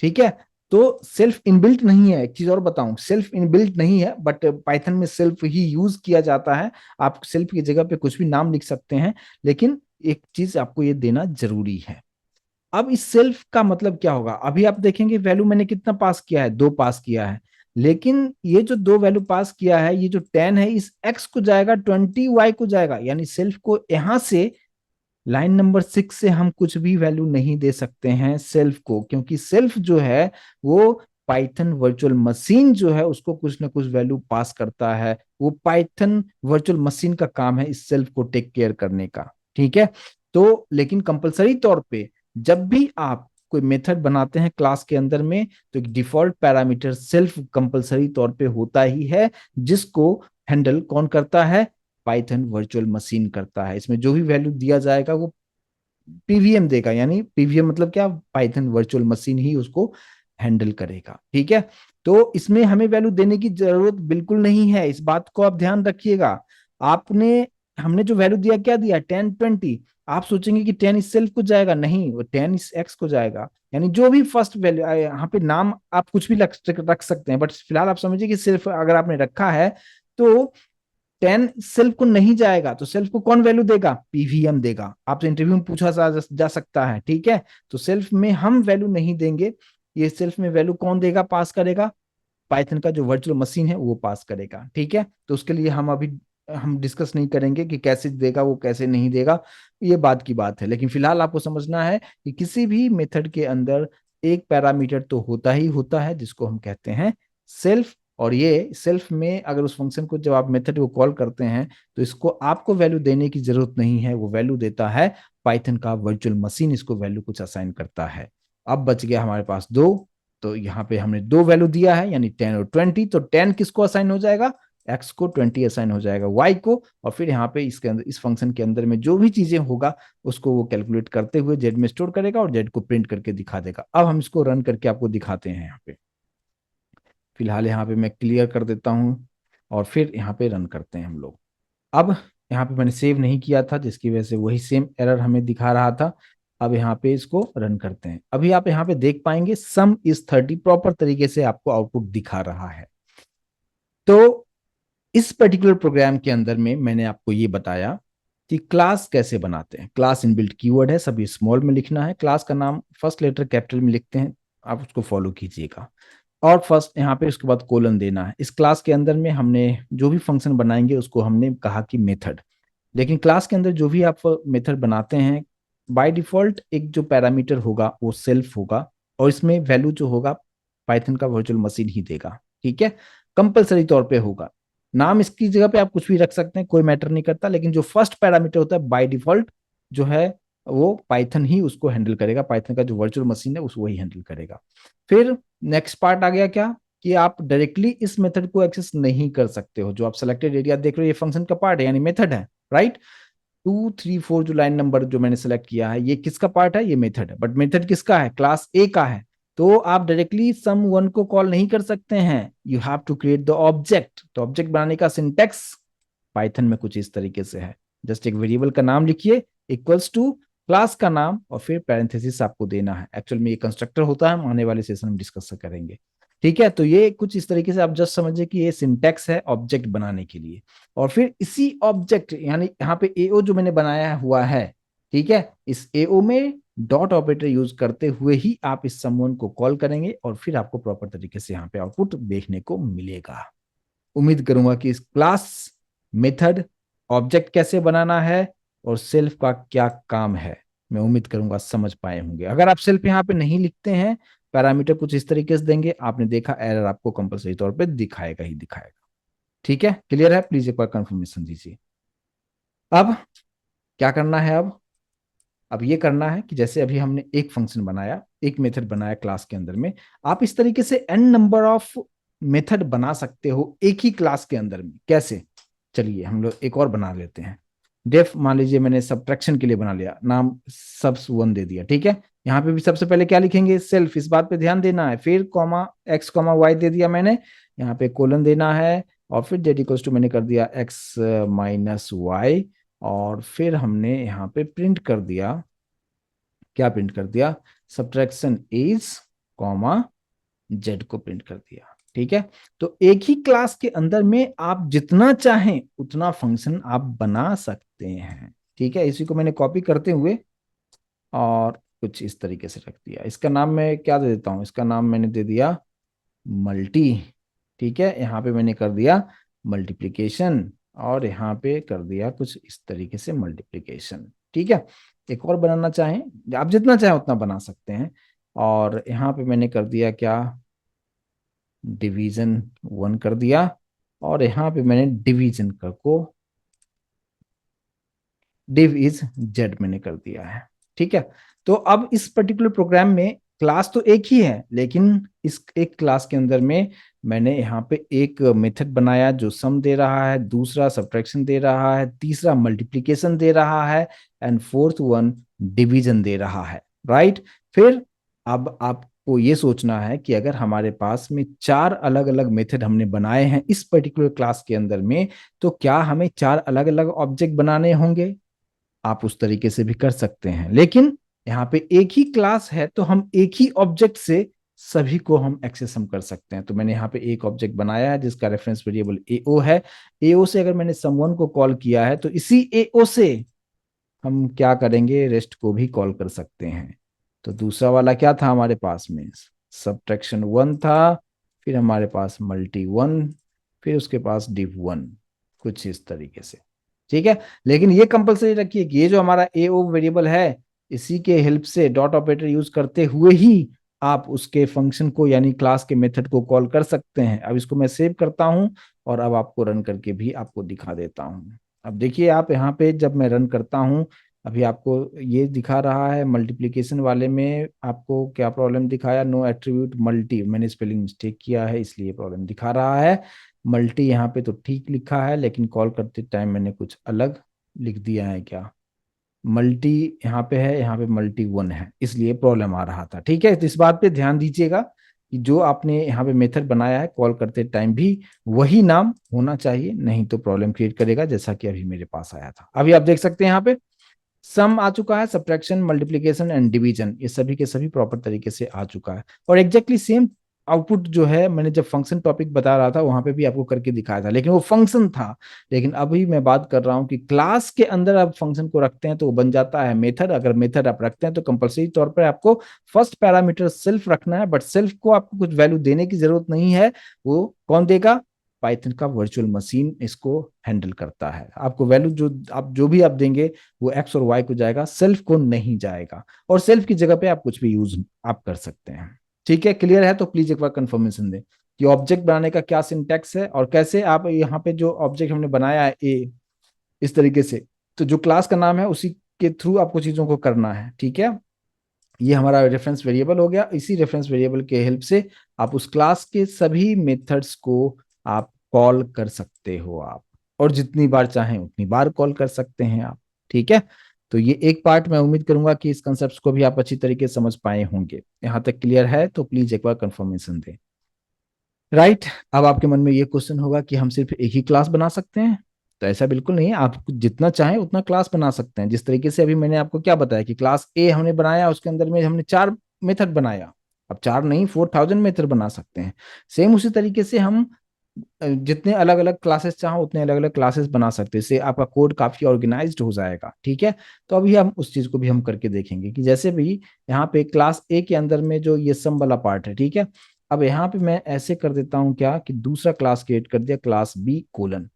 ठीक है। तो सेल्फ इनबिल्ट नहीं है, एक चीज और बताऊं, सेल्फ इनबिल्ट नहीं है, बट पाइथन में सेल्फ ही यूज किया जाता है। आप सेल्फ की जगह पे कुछ भी नाम लिख सकते हैं, लेकिन एक चीज आपको ये देना जरूरी है। अब इस सेल्फ का मतलब क्या होगा, अभी आप देखेंगे वैल्यू मैंने कितना पास किया है, दो पास किया है, लेकिन ये जो दो वैल्यू पास किया है, ये जो 10 है इस x को जाएगा, 20 y को जाएगा, यानी सेल्फ को यहां से लाइन नंबर 6 से हम कुछ भी वैल्यू नहीं दे सकते हैं सेल्फ को, क्योंकि सेल्फ जो है वो पाइथन वर्चुअल मशीन जो है उसको कुछ ना कुछ वैल्यू पास करता है। वो पाइथन वर्चुअल मशीन का काम है इस सेल्फ को टेक केयर करने का, ठीक है। तो लेकिन कंपलसरी तौर पे जब भी आप कोई मेथड बनाते हैं क्लास के अंदर में, तो एक डिफॉल्ट पैरामीटर सेल्फ कंपलसरी तौर पे होता ही है, जिसको हैंडल कौन करता है, पाइथन वर्चुअल मशीन करता है। इसमें जो भी वैल्यू दिया जाएगा वो पीवीएम देगा, यानी पीवीएम मतलब क्या, पाइथन वर्चुअल मशीन ही उसको हैंडल करेगा, ठीक है। तो इसमें हमें वैल्यू देने की जरूरत बिल्कुल नहीं है, इस बात को आप ध्यान रखिएगा। आपने हमने जो वैल्यू दिया क्या दिया, 10 20, आप सोचेंगे कि 10 इस सेल्फ को जाएगा, नहीं, वो 10 इस एक्स को जाएगा। यानी जो भी फर्स्ट वैल्यू, यहाँ पे नाम आप कुछ भी रख सकते हैं, बट फिलहाल आप समझिए कि सिर्फ अगर आपने रखा है तो 10 सेल्फ को नहीं जाएगा, तो सेल्फ को कौन वैल्यू देगा, पीवीएम देगा। आपसे इंटरव्यू में पूछा जा सकता है, ठीक है। तो सेल्फ में हम वैल्यू नहीं देंगे, ये सेल्फ में वैल्यू कौन देगा, पास करेगा, पाइथन का जो वर्चुअल मशीन है वो पास करेगा, ठीक है। तो उसके लिए हम अभी हम डिस्कस नहीं करेंगे कि कैसे देगा वो कैसे नहीं देगा, ये बात की बात है। लेकिन फिलहाल आपको समझना है कि किसी भी मेथड के अंदर एक पैरामीटर तो होता ही होता है, जिसको हम कहते हैं सेल्फ। और ये सेल्फ में अगर उस फंक्शन को जब आप मेथड को कॉल करते हैं तो इसको आपको वैल्यू देने की जरूरत नहीं है, वो वैल्यू देता है पाइथन का वर्चुअल मशीन, इसको वैल्यू कुछ असाइन करता है। अब बच गया हमारे पास दो, तो यहाँ पे हमने दो वैल्यू दिया है, यानी 10 और 20, तो 10 किसको असाइन हो जाएगा, एक्स को, 20 असाइन हो जाएगा वाई को, और फिर यहाँ पे इसके अंदर इस फंक्शन के अंदर में जो भी चीजें होगा उसको वो कैलकुलेट करते हुए जेड में स्टोर करेगा और जेड को प्रिंट करके दिखा देगा। अब हम इसको रन करके आपको दिखाते हैं यहाँ पे। फिलहाल यहाँ पे मैं क्लियर कर देता हूँ और फिर यहाँ पे रन करते हैं हम लोग। अब यहाँ पे मैंने सेव नहीं किया था, जिसकी वजह से वही सेम एरर हमें दिखा रहा था। अब यहाँ पे इसको रन करते हैं। अभी आप यहाँ पे देख पाएंगे सम इज 30 प्रॉपर तरीके से आपको आउटपुट दिखा रहा है। तो इस पर्टिकुलर प्रोग्राम के अंदर में मैंने आपको ये बताया कि क्लास कैसे बनाते हैं। क्लास इनबिल्ट कीवर्ड है, सभी स्मॉल में लिखना है, क्लास का नाम फर्स्ट लेटर कैपिटल में लिखते हैं, आप उसको फॉलो कीजिएगा। और फर्स्ट यहाँ पे उसके बाद कोलन देना है। इस क्लास के अंदर में हमने जो भी फंक्शन बनाएंगे उसको हमने कहा कि मेथड। लेकिन क्लास के अंदर जो भी आप मेथड बनाते हैं, बाय डिफॉल्ट एक जो पैरामीटर होगा वो सेल्फ होगा, और इसमें वैल्यू जो होगा पाइथन का वर्चुअल मशीन ही देगा, ठीक है। कंपलसरी तौर पे होगा, नाम इसकी जगह पे आप कुछ भी रख सकते हैं, कोई मैटर नहीं करता, लेकिन जो फर्स्ट पैरामीटर होता है बाय डिफॉल्ट जो है वो पाइथन ही उसको हैंडल करेगा, पाइथन का जो वर्चुअल मशीन है उसको वही हैंडल करेगा। फिर नेक्स्ट पार्ट आ गया क्या, कि आप डायरेक्टली इस मेथड को एक्सेस नहीं कर सकते हो। जो आप सेलेक्टेड एरिया देख रहे हो ये फंक्शन का पार्ट है, यानी मेथड है, राइट। 2 3 4 जो लाइन नंबर जो मैंने सेलेक्ट किया है ये किसका पार्ट है, ये मेथड है, बट मेथड किसका है, क्लास ए का है। तो आप डायरेक्टली सम वन को कॉल नहीं कर सकते हैं, you have to create the object. तो ऑब्जेक्ट बनाने का सिंटेक्स पाइथन में कुछ इस तरीके से है, जस्ट एक वेरिएबल का नाम लिखिए इक्वल्स टू क्लास का नाम और फिर पैरेंथेसिस आपको देना है। एक्चुअल में ये कंस्ट्रक्टर होता है, हम आने वाले सेशन में डिस्कस करेंगे, ठीक है। तो ये कुछ इस तरीके से आप जस्ट समझिए कि ये सिंटेक्स है ऑब्जेक्ट बनाने के लिए। और फिर इसी ऑब्जेक्ट यानी यहाँ पे एओ जो मैंने बनाया हुआ है, ठीक है, इस एओ में डॉट ऑपरेटर यूज करते हुए ही आप इस समवन को कॉल करेंगे और फिर आपको प्रॉपर तरीके से यहाँ पे आउटपुट देखने को मिलेगा। उम्मीद करूंगा कि इस क्लास, मेथड ऑब्जेक्ट कैसे बनाना है और सेल्फ का क्या काम है। मैं उम्मीद करूंगा समझ पाए होंगे। अगर आप सेल्फ यहाँ पे नहीं लिखते हैं, पैरामीटर कुछ इस तरीके से देंगे, आपने देखा एरर आपको कंपलसरी तौर पे दिखाएगा ही दिखाएगा। ठीक है, क्लियर है? प्लीज एक बार कंफर्मेशन दीजिए। अब क्या करना है? अब ये करना है कि जैसे अभी हमने एक फंक्शन बनाया, एक मेथड बनाया क्लास के अंदर में, आप इस तरीके से एन नंबर ऑफ मेथड बना सकते हो एक ही क्लास के अंदर में। कैसे? चलिए हम लोग एक और बना लेते हैं। डेफ मान लीजिए मैंने सब्ट्रैक्शन के लिए बना लिया, नाम सबस वन दे दिया। ठीक है, यहाँ पे भी सबसे पहले क्या लिखेंगे? सेल्फ, इस बात पे ध्यान देना है। फिर comma x comma why they दिया मैंने, यहाँ पे कोलन देना है, और फिर जेड इक्वल्स टू मैंने कर दिया एक्स माइनस वाई, और फिर हमने यहाँ पे प्रिंट कर दिया, क्या प्रिंट कर दिया? सब्ट्रैक्शन इज कॉमा जेड को प्रिंट कर दिया। ठीक है, तो एक ही क्लास के अंदर में आप जितना चाहें उतना फंक्शन आप बना सकते हैं। ठीक है, इसी को मैंने कॉपी करते हुए और कुछ इस तरीके से रख दिया। इसका नाम मैं क्या दे देता हूं? इसका नाम मैंने दे दिया मल्टी। ठीक है, यहाँ पे मैंने कर दिया मल्टीप्लीकेशन, और यहाँ पे कर दिया कुछ इस तरीके से मल्टीप्लीकेशन। ठीक है, एक और बनाना चाहें, आप जितना चाहें उतना बना सकते हैं। और यहाँ पे मैंने कर दिया क्या? डिवीजन वन कर दिया, और यहाँ पे मैंने डिवीजन कर को डिव इज जेड मैंने कर दिया है। ठीक है, तो अब इस पर्टिकुलर प्रोग्राम में क्लास तो एक ही है, लेकिन इस एक क्लास के अंदर में मैंने यहाँ पे एक मेथड बनाया जो सम दे रहा है, दूसरा सब्ट्रैक्शन दे रहा है, तीसरा मल्टीप्लिकेशन दे रहा है, एंड फोर्थ वन डिवीजन दे रहा है। राइट? फिर अब आपको ये सोचना है कि अगर हमारे पास में चार अलग अलग मेथड हमने बनाए हैं इस पर्टिकुलर क्लास के अंदर में, तो क्या हमें चार अलग अलग ऑब्जेक्ट बनाने होंगे? आप उस तरीके से भी कर सकते हैं, लेकिन यहाँ पे एक ही क्लास है तो हम एक ही ऑब्जेक्ट से सभी को हम एक्सेस हम कर सकते हैं। तो मैंने यहाँ पे एक ऑब्जेक्ट बनाया है जिसका रेफरेंस वेरिएबल एओ है। एओ से अगर मैंने समवन को कॉल किया है तो इसी एओ से हम क्या करेंगे? रेस्ट को भी कॉल कर सकते हैं। तो दूसरा वाला क्या था हमारे पास में? सब्ट्रैक्शन वन था, फिर हमारे पास मल्टी वन, फिर उसके पास डिव वन, कुछ इस तरीके से। ठीक है, लेकिन ये कंपलसरी रखिए कि ये जो हमारा एओ वेरिएबल है, इसी के हेल्प से डॉट ऑपरेटर यूज करते हुए ही आप उसके फंक्शन को यानी क्लास के मेथड को कॉल कर सकते हैं। अब इसको मैं सेव करता हूं और अब आपको रन करके भी आपको दिखा देता हूं। अब देखिए आप यहाँ पे जब मैं रन करता हूँ, अभी आपको ये दिखा रहा है मल्टीप्लिकेशन वाले में आपको क्या प्रॉब्लम दिखाया? नो एट्रीब्यूट मल्टी, मैंने स्पेलिंग मिस्टेक किया है इसलिए प्रॉब्लम दिखा रहा है। मल्टी यहाँ पे तो ठीक लिखा है, लेकिन कॉल करते टाइम मैंने कुछ अलग लिख दिया है। क्या? मल्टी यहाँ पे है, यहाँ पे मल्टी वन है, इसलिए प्रॉब्लम आ रहा था। ठीक है, तो इस बात पे ध्यान दीजिएगा कि जो आपने यहाँ पे मेथड बनाया है कॉल करते टाइम भी वही नाम होना चाहिए, नहीं तो प्रॉब्लम क्रिएट करेगा, जैसा कि अभी मेरे पास आया था। अभी आप देख सकते हैं यहाँ पे सम आ चुका है, सब्ट्रैक्शन मल्टीप्लिकेशन एंड डिवीजन ये सभी के सभी प्रॉपर तरीके से आ चुका है। और एग्जैक्टली सेम आउटपुट जो है मैंने जब फंक्शन टॉपिक बता रहा था वहां पे भी आपको करके दिखाया था, लेकिन वो फंक्शन था। लेकिन अभी मैं बात कर रहा हूं कि क्लास के अंदर आप फंक्शन को रखते हैं तो वो बन जाता है मेथड। अगर मेथड आप रखते हैं तो कंपलसरी तौर पर आपको फर्स्ट पैरामीटर सेल्फ रखना है, बट सेल्फ को आपको कुछ वैल्यू देने की जरूरत नहीं है। वो कौन देगा? पाइथन का वर्चुअल मशीन इसको हैंडल करता है। आपको वैल्यू जो भी आप देंगे वो एक्स और वाई को जाएगा, सेल्फ को नहीं जाएगा। और सेल्फ की जगह पे आप कुछ भी यूज आप कर सकते हैं। ठीक है, क्लियर है? तो प्लीज एक बार कंफर्मेशन दें कि ऑब्जेक्ट बनाने का क्या सिंटैक्स है और कैसे आप यहाँ पे जो ऑब्जेक्ट हमने बनाया है ए इस तरीके से, तो जो क्लास का नाम है उसी के थ्रू आपको चीजों को करना है। ठीक है, ये हमारा रेफरेंस वेरिएबल हो गया। इसी रेफरेंस वेरिएबल के हेल्प से आप उस क्लास के सभी मेथड्स को आप कॉल कर सकते हो आप, और जितनी बार चाहें उतनी बार कॉल कर सकते हैं आप। ठीक है, तो ये एक पार्ट मैं उम्मीद करूंगा कि इस कंसेप्ट को भी आप अच्छी तरीके से समझ पाए होंगे। यहां तक क्लियर है? तो प्लीज एक बार कंफर्मेशन दें। राइट, अब आपके मन में ये क्वेश्चन होगा कि हम सिर्फ एक ही क्लास बना सकते हैं। तो ऐसा बिल्कुल नहीं है, आप जितना चाहें उतना क्लास बना सकते हैं। जिस तरीके से अभी मैंने आपको क्या बताया कि क्लास ए हमने बनाया, उसके अंदर में हमने चार मेथड बनाया। अब चार नहीं, 4000 मेथड बना सकते हैं। सेम उसी तरीके से हम जितने अलग अलग क्लासेस चाहो उतने अलग अलग क्लासेस बना सकते हैं। इससे आपका कोड काफी ऑर्गेनाइज्ड हो जाएगा। ठीक है, तो अभी हम उस चीज को भी हम करके देखेंगे कि जैसे भी यहाँ पे क्लास ए के अंदर में जो ये सम वाला पार्ट है, ठीक है, अब यहाँ पे मैं ऐसे कर देता हूँ क्या कि दूसरा क्लास क्रिएट कर दिया, क्लास बी कोलन।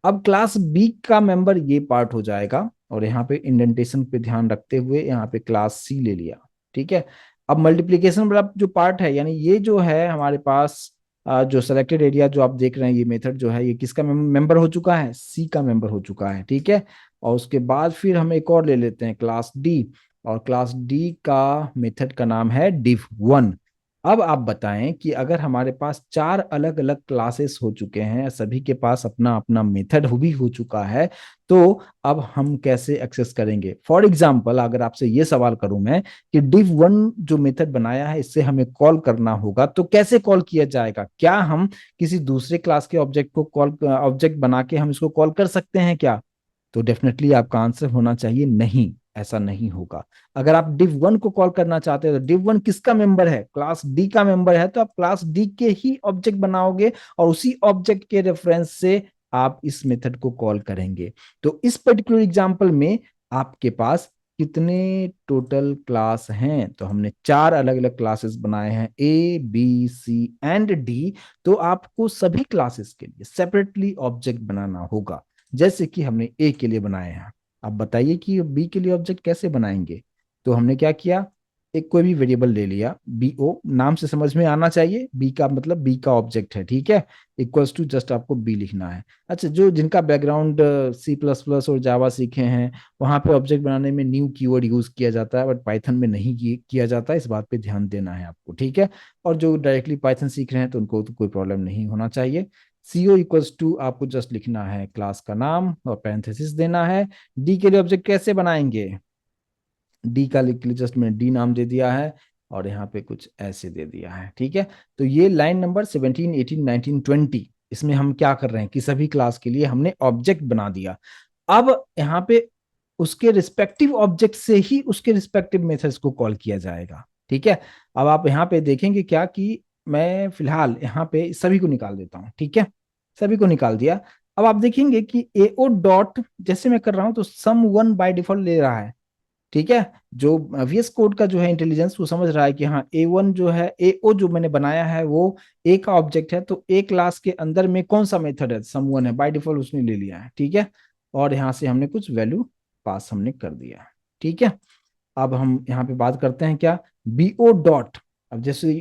अब क्लास बी का मेंबर ये पार्ट हो जाएगा, और यहाँ पे इंडेंटेशन पे ध्यान रखते हुए यहाँ पे क्लास सी ले लिया। ठीक है। अब मल्टीप्लीकेशन वाला जो पार्ट है, यानी ये जो है हमारे पास जो सेलेक्टेड एरिया जो आप देख रहे हैं, ये मेथड जो है ये किसका मेंबर हो चुका है, सी का मेंबर हो चुका है। ठीक है। और उसके बाद फिर हम एक और ले लेते हैं क्लास डी, और क्लास डी का मेथड का नाम है div1। अब आप बताएं कि अगर हमारे पास चार अलग अलग क्लासेस हो चुके हैं, सभी के पास अपना अपना मेथड भी हो चुका है, तो अब हम कैसे एक्सेस करेंगे। फॉर एग्जाम्पल अगर आपसे ये सवाल करूं मैं कि div1 जो मेथड बनाया है इससे हमें कॉल करना होगा, तो कैसे कॉल किया जाएगा, क्या हम किसी दूसरे क्लास के ऑब्जेक्ट को कॉल ऑब्जेक्ट बना के हम इसको कॉल कर सकते हैं क्या? तो डेफिनेटली आपका आंसर होना चाहिए नहीं, ऐसा नहीं होगा। अगर आप div1 को कॉल करना चाहते हो तो div1 किसका मेंबर है, क्लास डी का मेंबर है, तो आप क्लास डी के ही ऑब्जेक्ट बनाओगे और उसी ऑब्जेक्ट के रेफरेंस से आप इस मेथड को कॉल करेंगे। तो इस पर्टिकुलर एग्जांपल में आपके पास कितने टोटल क्लास हैं, तो हमने चार अलग अलग क्लासेस बनाए हैं, A B C and D. तो आपको सभी क्लासेस के लिए सेपरेटली ऑब्जेक्ट बनाना होगा, जैसे कि हमने ए के लिए बनाए हैं। अब बताइए कि बी के लिए ऑब्जेक्ट कैसे बनाएंगे। तो हमने क्या किया, एक कोई भी वेरिएबल ले लिया, बी ओ, नाम से समझ में आना चाहिए, बी का मतलब बी का ऑब्जेक्ट है। ठीक है। इक्वल्स टू जस्ट आपको बी लिखना है। अच्छा, जो जिनका बैकग्राउंड सी प्लस प्लस और जावा सीखे हैं, वहां पे ऑब्जेक्ट बनाने में न्यू कीवर्ड यूज किया जाता है, बट पाइथन में नहीं किया जाता है, इस बात पे ध्यान देना है आपको। ठीक है। और जो डायरेक्टली पाइथन सीख रहे हैं तो उनको तो कोई प्रॉब्लम नहीं होना चाहिए। CO इक्वल्स टू आपको जस्ट लिखना है क्लास का नाम और पैरेंथेसिस देना है। डी के लिए ऑब्जेक्ट कैसे बनाएंगे, डी का लिख के लिए जस्ट मैंने डी नाम दे दिया है, और यहाँ पे कुछ ऐसे दे दिया है। ठीक है। तो ये लाइन नंबर 17, 18, 19, 20, इसमें हम क्या कर रहे हैं कि सभी क्लास के लिए हमने ऑब्जेक्ट बना दिया। अब यहाँ पे उसके रिस्पेक्टिव ऑब्जेक्ट से ही उसके रिस्पेक्टिव मेथड्स को कॉल किया जाएगा। ठीक है। अब आप यहाँ पे देखेंगे क्या कि मैं फिलहाल यहाँ पे सभी को निकाल देता हूँ। ठीक है। सभी को निकाल दिया। अब आप देखेंगे कि एओ डॉट जैसे मैं कर रहा हूं तो सम वन बाय डिफॉल्ट ले रहा है। ठीक है। जो VS कोड का जो है इंटेलिजेंस वो समझ रहा है कि हाँ A1 जो है, AO जो मैंने बनाया है वो A का ऑब्जेक्ट है, तो A क्लास के अंदर में कौन सा मेथड है, सम वन है, बाय डिफॉल्ट उसने ले लिया है। ठीक है। और यहाँ से हमने कुछ वैल्यू पास हमने कर दिया। ठीक है। अब हम यहाँ पे बात करते हैं क्या, BO डॉट। अब जैसे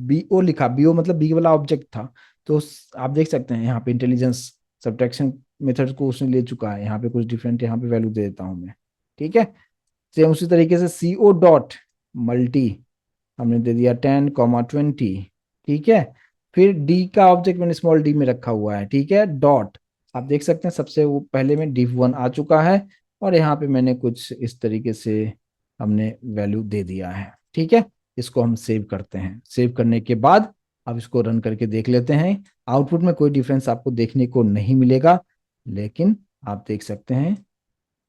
BO लिखा, BO मतलब बी वाला ऑब्जेक्ट था, तो आप देख सकते हैं यहाँ पे इंटेलिजेंस सब्ट्रैक्शन मेथड को उसने ले चुका है। यहाँ पे कुछ डिफरेंट यहाँ पे वैल्यू दे देता हूँ मैं। ठीक है। सेम उसी तरीके से CO डॉट मल्टी हमने दे दिया 10, 20। ठीक है। फिर डी का ऑब्जेक्ट मैंने स्मॉल डी में रखा हुआ है। ठीक है। डॉट आप देख सकते हैं सबसे वो पहले में div1 आ चुका है, और यहाँ पे मैंने कुछ इस तरीके से हमने वैल्यू दे दिया है। ठीक है। इसको हम सेव करते हैं। सेव करने के बाद अब इसको रन करके देख लेते हैं। आउटपुट में कोई डिफरेंस आपको देखने को नहीं मिलेगा, लेकिन आप देख सकते हैं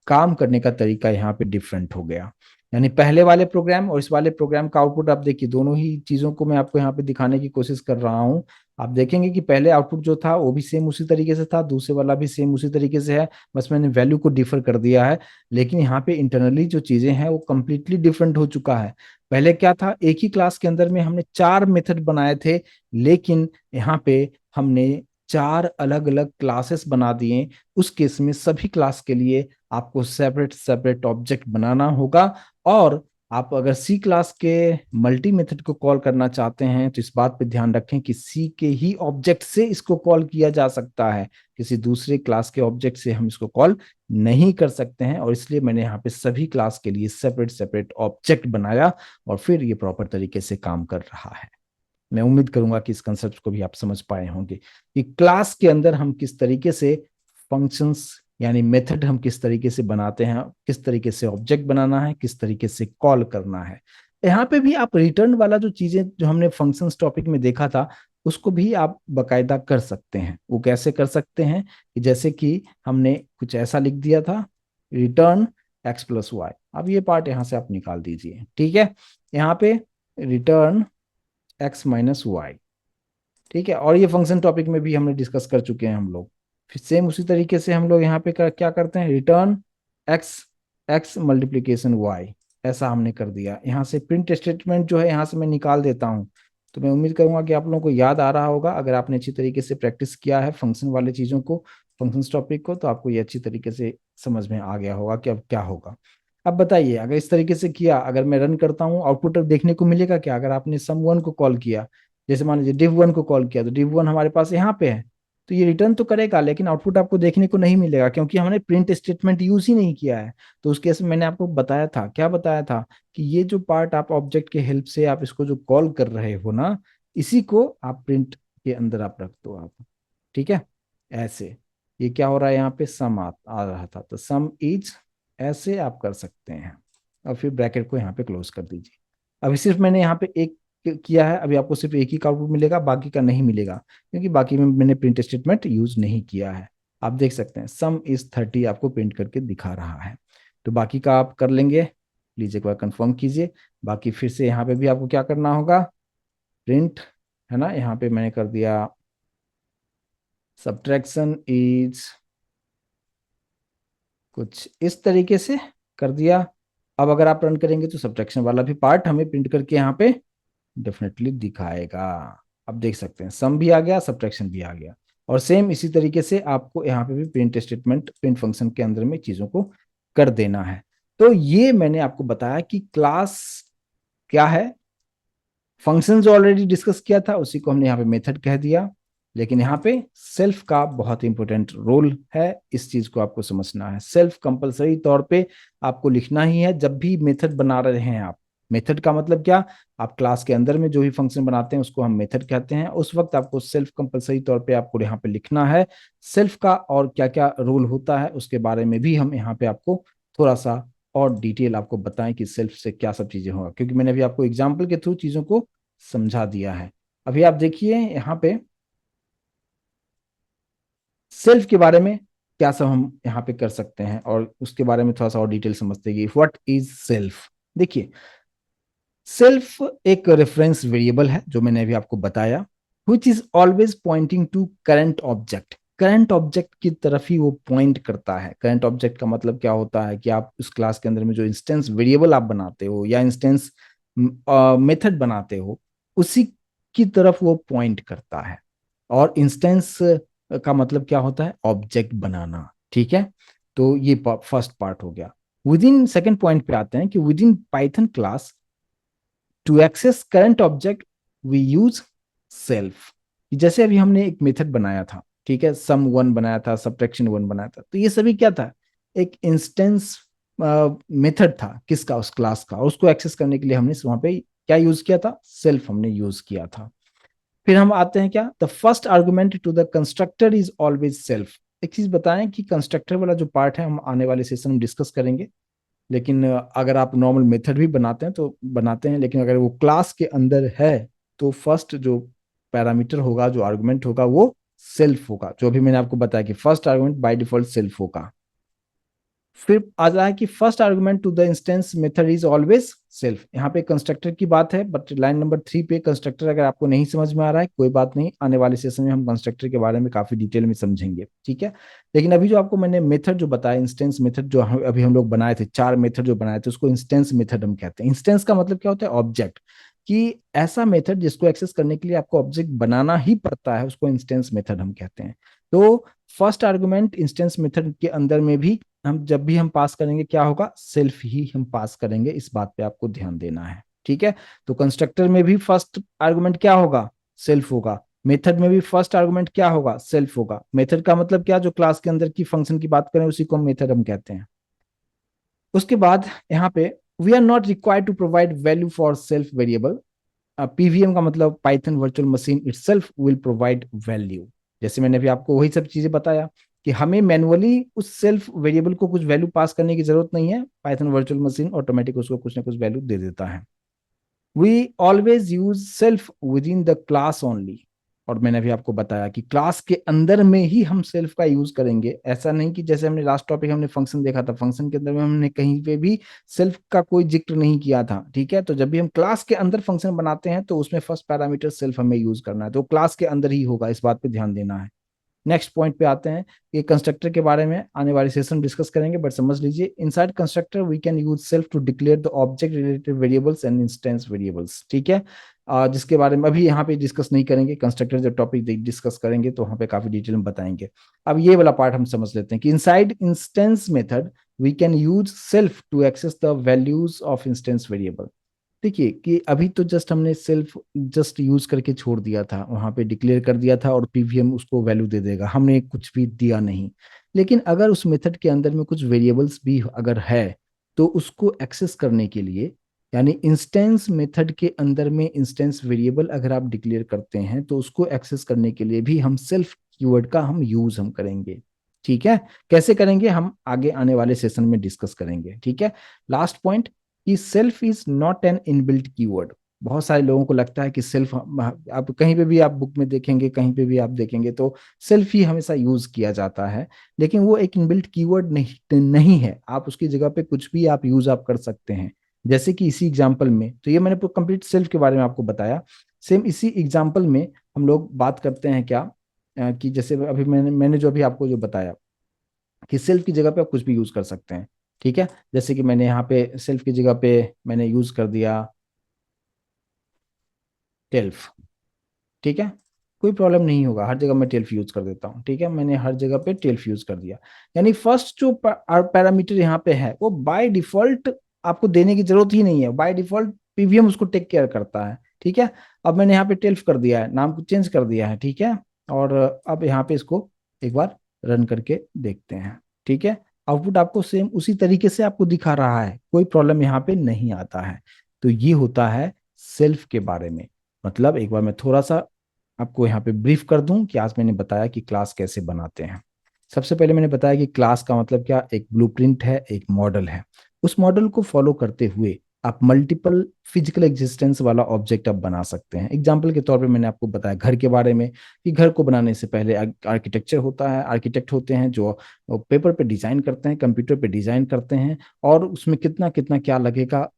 काम करने का तरीका यहाँ पे डिफरेंट हो गया। यानी पहले वाले प्रोग्राम और इस वाले प्रोग्राम का आउटपुट आप देखिए, दोनों ही चीजों को मैं आपको यहाँ पे दिखाने की कोशिश कर रहा हूँ। आप देखेंगे कि पहले आउटपुट जो था वो भी सेम उसी तरीके से था, दूसरे वाला भी सेम उसी तरीके से है, बस मैंने वैल्यू को डिफर कर दिया है। लेकिन यहाँ पे इंटरनली जो चीजें हैं वो कंप्लीटली डिफरेंट हो चुका है। पहले क्या था, एक ही क्लास के अंदर में हमने चार मेथड बनाए थे, लेकिन यहाँ पे हमने चार अलग अलग क्लासेस बना दिए। उस केस में सभी क्लास के लिए आपको सेपरेट सेपरेट ऑब्जेक्ट बनाना होगा। और आप अगर सी क्लास के मल्टी मेथड को कॉल करना चाहते हैं तो इस बात पे ध्यान रखें कि सी के ही ऑब्जेक्ट से इसको कॉल किया जा सकता है, किसी दूसरे क्लास के ऑब्जेक्ट से हम इसको कॉल नहीं कर सकते हैं। और इसलिए मैंने यहाँ पे सभी क्लास के लिए सेपरेट सेपरेट ऑब्जेक्ट बनाया, और फिर ये प्रॉपर तरीके से काम कर रहा है। मैं उम्मीद करूंगा कि इस कंसेप्ट को भी आप समझ पाए होंगे कि क्लास के अंदर हम किस तरीके से फंक्शंस यानी मेथड हम किस तरीके से बनाते हैं, किस तरीके से ऑब्जेक्ट बनाना है, किस तरीके से कॉल करना है। यहाँ पे भी आप रिटर्न वाला जो चीजें जो हमने फंक्शंस टॉपिक में देखा था उसको भी आप बकायदा कर सकते हैं। वो कैसे कर सकते हैं कि जैसे कि हमने कुछ ऐसा लिख दिया था, रिटर्न x+y। अब ये पार्ट यहाँ से आप निकाल दीजिए। ठीक है। यहाँ पे रिटर्न x-y। ठीक है। और ये फंक्शन टॉपिक में भी हमने डिस्कस कर चुके हैं हम लोग। फिर सेम उसी तरीके से हम लोग यहाँ पे क्या करते हैं, return x, x multiplication y। ऐसा हमने कर दिया। यहाँ से प्रिंट स्टेटमेंट जो है यहाँ से मैं निकाल देता हूँ। तो मैं उम्मीद करूंगा कि आप लोगों को याद आ रहा होगा, अगर आपने अच्छी तरीके से प्रैक्टिस किया है फंक्शन वाले चीजों को, फंक्शंस टॉपिक को, तो आपको ये अच्छी तरीके से समझ में आ गया होगा कि अब क्या होगा। अब बताइए, अगर इस तरीके से किया, अगर मैं रन करता हूँ, आउटपुट अब देखने को मिलेगा क्या? अगर आपने सम वन को कॉल किया, जैसे मान लीजिए div वन को कॉल किया, तो div वन हमारे पास यहाँ पे है, तो ये रिटर्न तो करेगा, लेकिन आउटपुट आपको देखने को नहीं मिलेगा, क्योंकि हमने प्रिंट स्टेटमेंट यूज ही नहीं किया है। तो उस केस में मैंने आपको बताया था, क्या बताया था, कि ये जो पार्ट आप ऑब्जेक्ट के हेल्प से आप इसको जो कॉल कर रहे हो ना, इसी को आप प्रिंट के अंदर आप रख दो आप। ठीक है, ऐसे। ये क्या हो रहा है, यहाँ पे सम आ रहा था, तो सम इज, ऐसे आप कर सकते हैं। और फिर ब्रैकेट को यहाँ पे क्लोज कर दीजिए। अभी सिर्फ मैंने यहाँ पे एक किया है, अभी आपको सिर्फ एक ही का आउटपुट मिलेगा, बाकी का नहीं मिलेगा, क्योंकि बाकी में मैंने प्रिंट स्टेटमेंट यूज नहीं किया है। आप देख सकते हैं सम इज 30 आपको प्रिंट करके दिखा रहा है। तो बाकी का आप कर लेंगे, प्लीज एक बार कंफर्म कीजिए। बाकी फिर से यहाँ पे भी आपको क्या करना होगा, प्रिंट, है ना, यहाँ पे मैंने कर दिया सब्ट्रैक्शन इज, कुछ इस तरीके से कर दिया। अब अगर आप रन करेंगे तो सब्ट्रैक्शन वाला भी पार्ट हमें प्रिंट करके यहाँ पे डेफिनेटली दिखाएगा। अब देख सकते हैं सम भी आ गया, सब्ट्रैक्शन भी आ गया। और सेम इसी तरीके से आपको यहाँ पे भी प्रिंट स्टेटमेंट, प्रिंट फंक्शन के अंदर में चीजों को कर देना है। तो ये मैंने आपको बताया कि क्लास क्या है। फंक्शन जो ऑलरेडी डिस्कस किया था उसी को हमने यहाँ पे मेथड कह दिया, लेकिन यहाँ पे सेल्फ का बहुत इंपॉर्टेंट रोल है, इस चीज को आपको समझना है। सेल्फ कंपलसरी तौर पे आपको लिखना ही है जब भी मेथड बना रहे हैं आप। मेथड का मतलब क्या, आप क्लास के अंदर में जो भी फंक्शन बनाते हैं उसको हम मेथड कहते हैं। उस वक्त आपको सेल्फ कंपलसरी तौर पे आपको यहाँ पे लिखना है। सेल्फ का और क्या क्या रोल होता है उसके बारे में भी हम यहाँ पे आपको थोड़ा सा और डिटेल आपको बताएं कि सेल्फ से क्या सब चीजें होगा, क्योंकि मैंने अभी आपको एग्जाम्पल के थ्रू चीजों को समझा दिया है। अभी आप देखिए यहाँ पे सेल्फ के बारे में क्या सब हम यहाँ पे कर सकते हैं, और उसके बारे में थोड़ा सा और डिटेल समझते हैं। व्हाट इज सेल्फ, देखिए, सेल्फ एक रेफरेंस वेरिएबल है जो मैंने अभी आपको बताया, which is always pointing to current object. Current object की तरफ ही वो पॉइंट करता है। करंट ऑब्जेक्ट का मतलब क्या होता है कि आप उस क्लास के अंदर में जो इंस्टेंस वेरिएबल आप बनाते हो या इंस्टेंस मेथड बनाते हो, उसी की तरफ वो पॉइंट करता है। और इंस्टेंस का मतलब क्या होता है, ऑब्जेक्ट बनाना। ठीक है, तो ये फर्स्ट पार्ट हो गया। विद इन सेकेंड पॉइंट पे आते हैं कि within Python class to access current object we use self. जैसे अभी हमने एक मेथड बनाया था, ठीक है, सम वन बनाया था, सब्ट्रैक्शन वन बनाया था, तो ये सभी क्या था, एक इंस्टेंस मेथड था किसका, उस क्लास का। और उसको एक्सेस करने के लिए हमने वहां पे क्या यूज किया था, सेल्फ हमने यूज किया था। फिर हम आते हैं क्या, the first argument to the constructor is always self. एक चीज बताएं कि कंस्ट्रक्टर वाला जो पार्ट है हम आने वाले सेशन में डिस्कस करेंगे, लेकिन अगर आप नॉर्मल मेथड भी बनाते हैं तो बनाते हैं, लेकिन अगर वो क्लास के अंदर है तो फर्स्ट जो पैरामीटर होगा, जो आर्गुमेंट होगा, वो सेल्फ होगा। जो भी मैंने आपको बताया कि first argument by default self होगा। फिर आ रहा है कि first argument to the instance method is always self. यहाँ पे कंस्ट्रक्टर की बात है, बट लाइन नंबर 3 पे कंस्ट्रक्टर अगर आपको नहीं समझ में आ रहा है कोई बात नहीं, आने वाले सेशन में हम कंस्ट्रक्टर के बारे में काफी डिटेल में समझेंगे। ठीक है, लेकिन अभी जो आपको मैंने मेथड जो बताया, इंस्टेंस मेथड जो अभी हम लोग बनाए थे, 4 मेथड जो बनाए थे, उसको इंस्टेंस मेथड हम कहते हैं। इंस्टेंस का मतलब क्या होता है, ऑब्जेक्ट, कि ऐसा मेथड जिसको एक्सेस करने के लिए आपको ऑब्जेक्ट बनाना ही पड़ता है, उसको इंस्टेंस मेथड हम कहते हैं। तो फर्स्ट आर्गुमेंट इंस्टेंस मेथड के अंदर में भी हम जब भी हम पास करेंगे क्या होगा, सेल्फ ही हम पास करेंगे, इस बात पे आपको ध्यान देना है। ठीक है, तो कंस्ट्रक्टर में भी फर्स्ट आर्गुमेंट क्या होगा, सेल्फ होगा। मेथड में भी फर्स्ट आर्गुमेंट क्या होगा, सेल्फ होगा। मेथड का मतलब क्या, जो क्लास के अंदर की फंक्शन की बात करें उसी को हम मेथड हम कहते हैं। उसके बाद यहाँ पे we are not required to provide value for self variable. PVM का मतलब Python virtual machine itself will provide value. जैसे मैंने अभी आपको वही सब चीजें बताया कि हमें मैनुअली उस सेल्फ वेरिएबल को कुछ वैल्यू पास करने की जरूरत नहीं है, पाइथन वर्चुअल मशीन ऑटोमेटिक उसको कुछ ना कुछ वैल्यू दे देता है। We always use self within the class only. और मैंने अभी आपको बताया कि क्लास के अंदर में ही हम सेल्फ का यूज करेंगे। ऐसा नहीं कि जैसे हमने लास्ट टॉपिक हमने फंक्शन देखा था, फंक्शन के अंदर में हमने कहीं पे भी सेल्फ का कोई जिक्र नहीं किया था। ठीक है, तो जब भी हम क्लास के अंदर फंक्शन बनाते हैं तो उसमें फर्स्ट पैरामीटर सेल्फ हमें यूज करना है, तो क्लास के अंदर ही होगा, इस बात पे ध्यान देना है। नेक्स्ट पॉइंट पे आते हैं, ये कंस्ट्रक्टर के बारे में आने वाले सेशन डिस्कस करेंगे, बट समझ लीजिए inside constructor we can use self to declare the object related variables and instance variables. ठीक है, जिसके बारे में अभी यहाँ पे डिस्कस नहीं करेंगे। कंस्ट्रक्टर जब टॉपिक डिस्कस करेंगे तो वहाँ पे काफी डिटेल में बताएंगे। अब ये वाला पार्ट हम समझ लेते हैं कि inside instance method we can use self to access the values of instance variable. देखिए कि अभी तो जस्ट हमने सेल्फ जस्ट यूज करके छोड़ दिया था, वहां पे डिक्लेयर कर दिया था और पीवीएम उसको वैल्यू दे देगा, हमने कुछ भी दिया नहीं। लेकिन अगर उस मेथड के अंदर में कुछ वेरिएबल्स भी अगर है तो उसको एक्सेस करने के लिए, यानी इंस्टेंस मेथड के अंदर में इंस्टेंस वेरिएबल अगर आप डिक्लेयर करते हैं तो उसको एक्सेस करने के लिए भी हम सेल्फ कीवर्ड का हम यूज हम करेंगे। ठीक है, कैसे करेंगे हम आगे आने वाले सेशन में डिस्कस करेंगे। ठीक है, लास्ट पॉइंट कि self is not an inbuilt keyword. बहुत सारे लोगों को लगता है कि सेल्फ, आप कहीं पे भी आप बुक में देखेंगे, कहीं पे भी आप देखेंगे तो सेल्फ ही हमेशा यूज किया जाता है, लेकिन वो एक इनबिल्ट कीवर्ड नहीं है। आप उसकी जगह पे कुछ भी आप यूज आप कर सकते हैं। जैसे कि इसी एग्जाम्पल में, तो ये मैंने कंप्लीट सेल्फ के बारे में आपको बताया। सेम इसी एग्जाम्पल में हम लोग बात करते हैं क्या, कि जैसे अभी मैंने जो अभी आपको जो बताया कि सेल्फ की जगह पे आप कुछ भी यूज कर सकते हैं। ठीक है, जैसे कि मैंने यहाँ पे सेल्फ की जगह पे मैंने यूज कर दिया टेल्फ। ठीक है, कोई प्रॉब्लम नहीं होगा, हर जगह मैं टेल्फ यूज कर देता हूँ। ठीक है, मैंने हर जगह पे टेल्फ यूज कर दिया। यानी फर्स्ट जो पैरामीटर यहाँ पे है वो बाय डिफॉल्ट आपको देने की जरूरत ही नहीं है, बाय डिफॉल्ट पीवीएम उसको टेक केयर करता है। ठीक है, अब मैंने यहाँ पे टेल्फ कर दिया है, नाम को चेंज कर दिया है। ठीक है, और अब यहाँ पे इसको एक बार रन करके देखते हैं। ठीक है, आउटपुट आपको सेम उसी तरीके से आपको दिखा रहा है, कोई प्रॉब्लम यहाँ पे नहीं आता है। तो ये होता है सेल्फ के बारे में। मतलब एक बार मैं थोड़ा सा आपको यहाँ पे ब्रीफ कर दूं कि आज मैंने बताया कि क्लास कैसे बनाते हैं। सबसे पहले मैंने बताया कि क्लास का मतलब क्या, एक ब्लूप्रिंट है, एक मॉडल है। उस मॉडल को फॉलो करते हुए आप मल्टीपल फिजिकल एग्जिस्टेंस वाला ऑब्जेक्ट आप बना सकते हैं। एग्जाम्पल के तौर पे मैंने आपको बताया घर के बारे में कि घर को बनाने से पहले आर्किटेक्चर होता है, आर्किटेक्ट होते हैं जो पेपर पे डिजाइन करते हैं, कंप्यूटर पे डिजाइन करते हैं, और उसमें कितना कितना क्या लगेगा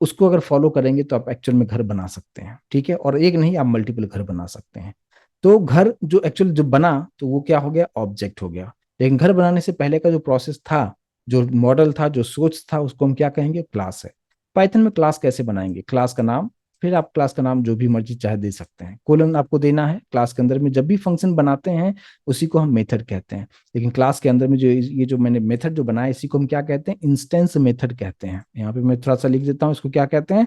उसको अगर फॉलो करेंगे तो आप एक्चुअल में घर बना सकते हैं। ठीक है, और एक नहीं, आप मल्टीपल घर बना सकते हैं। तो घर जो एक्चुअल जो बना तो वो क्या हो गया, ऑब्जेक्ट हो गया। लेकिन घर बनाने से पहले का जो प्रोसेस था, जो मॉडल था, जो सोच था, उसको हम क्या कहेंगे, क्लास है। पाइथन में क्लास कैसे बनाएंगे, क्लास का नाम, फिर आप क्लास का नाम जो भी मर्जी चाहे दे सकते हैं, कोलन आपको देना है। क्लास के अंदर में जब भी फंक्शन बनाते हैं उसी को हम मेथड कहते हैं। लेकिन क्लास के अंदर में जो ये जो मैंने मेथड जो बनाया इसी को हम क्या कहते हैं, इंस्टेंस मेथड कहते हैं। यहाँ पे मैं थोड़ा सा लिख देता हूँ, इसको क्या कहते हैं,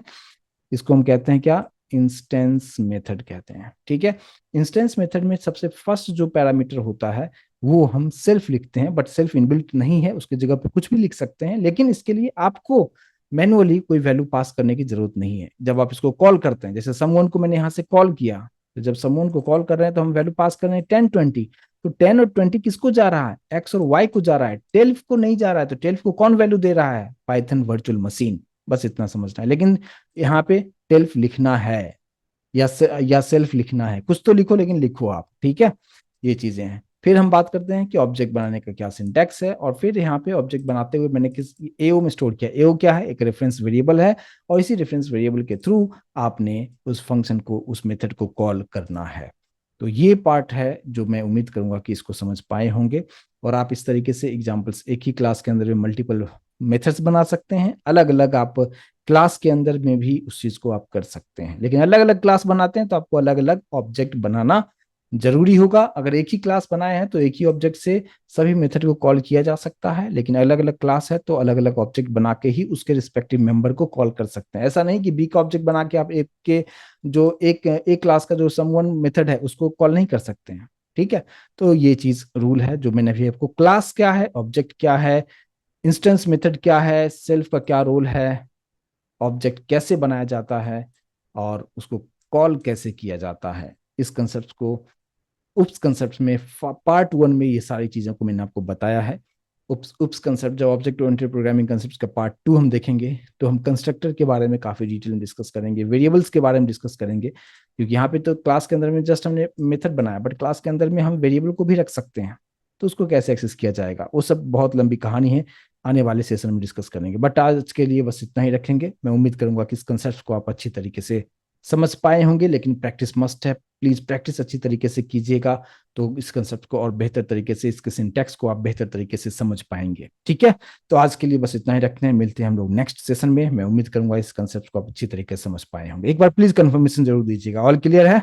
इसको हम कहते हैं क्या, इंस्टेंस मेथड कहते हैं। ठीक है, इंस्टेंस मेथड में सबसे फर्स्ट जो पैरामीटर होता है वो हम सेल्फ लिखते हैं, बट सेल्फ इनबिल्ट नहीं है, उसकी जगह पे कुछ भी लिख सकते हैं। लेकिन इसके लिए आपको मैनुअली कोई वैल्यू पास करने की जरूरत नहीं है। जब आप इसको कॉल करते हैं, जैसे समवन को मैंने यहाँ से कॉल किया, तो जब समवन को कॉल कर रहे हैं तो हम वैल्यू पास कर रहे हैं 10 20। तो 10 और 20 किसको जा रहा है, एक्स और वाई को जा रहा है, टेल्फ को नहीं जा रहा है। तो टेल्फ को कौन वैल्यू दे रहा है, पाइथन वर्चुअल मशीन। बस इतना समझना है। लेकिन यहाँ पे सेल्फ लिखना है या सेल्फ लिखना है, कुछ तो लिखो, लेकिन लिखो आप। ठीक है, ये चीजें हैं। फिर हम बात करते हैं कि ऑब्जेक्ट बनाने का क्या सिंटैक्स है, और फिर यहाँ पे ऑब्जेक्ट बनाते हुए मैंने किस एओ में स्टोर किया। एओ क्या है, एक रेफरेंस वेरिएबल है, और इसी रेफरेंस वेरिएबल के थ्रू आपने उस फंक्शन को, उस मेथड को कॉल करना है। तो ये पार्ट है जो मैं उम्मीद करूंगा कि इसको समझ पाए होंगे। और आप इस तरीके से एग्जाम्पल्स, एक ही क्लास के अंदर में मल्टीपल मेथड्स बना सकते हैं, अलग अलग आप क्लास के अंदर में भी उस चीज को आप कर सकते हैं। लेकिन अलग अलग क्लास बनाते हैं तो आपको अलग अलग ऑब्जेक्ट बनाना जरूरी होगा। अगर एक ही क्लास बनाए हैं तो एक ही ऑब्जेक्ट से सभी मेथड को कॉल किया जा सकता है, लेकिन अलग अलग क्लास है तो अलग अलग ऑब्जेक्ट बना के ही उसके रिस्पेक्टिव मेंबर को कॉल कर सकते हैं। ऐसा नहीं कि बी का ऑब्जेक्ट बना के आप एक के जो एक क्लास का जो समवन मेथड है उसको कॉल नहीं कर सकते हैं। ठीक है, तो ये चीज रूल है जो मैंने अभी आपको, क्लास क्या है, ऑब्जेक्ट क्या है, इंस्टेंस मेथड क्या है, सेल्फ का क्या रोल है, ऑब्जेक्ट कैसे बनाया जाता है, और उसको कॉल कैसे किया जाता है, इस कंसेप्ट को उप्स कंसेप्ट में पार्ट 1 में ये सारी चीजों को मैंने आपको बताया है। उप्स कंसेप्ट, जब ऑब्जेक्ट ओरिएंटेड प्रोग्रामिंग कंसेप्ट का पार्ट 2 हम देखेंगे तो हम कंस्ट्रक्टर के बारे में काफी डिटेल में डिस्कस करेंगे, वेरिएबल्स के बारे में डिस्कस करेंगे। क्योंकि यहाँ पे तो क्लास के अंदर में जस्ट हमने मेथड बनाया, बट क्लास के अंदर में हम वेरिएबल को भी रख सकते हैं, तो उसको कैसे एक्सेस किया जाएगा वो सब बहुत लंबी कहानी है, आने वाले सेशन में डिस्कस करेंगे। बट आज के लिए बस इतना ही रखेंगे। मैं उम्मीद करूंगा कि इस कंसेप्ट को आप अच्छी तरीके से समझ पाए होंगे, लेकिन प्रैक्टिस मस्ट है। प्लीज प्रैक्टिस अच्छी तरीके से कीजिएगा, तो इस कंसेप्ट को और बेहतर तरीके से, इसके सिंटैक्स को आप बेहतर तरीके से समझ पाएंगे। ठीक है, तो आज के लिए बस इतना ही रखते हैं, मिलते हैं हम लोग नेक्स्ट सेशन में। मैं उम्मीद करूंगा इस कंसेप्ट को आप अच्छी तरीके से समझ पाए होंगे। एक बार प्लीज कंफर्मेशन जरूर दीजिएगा। ऑल क्लियर है?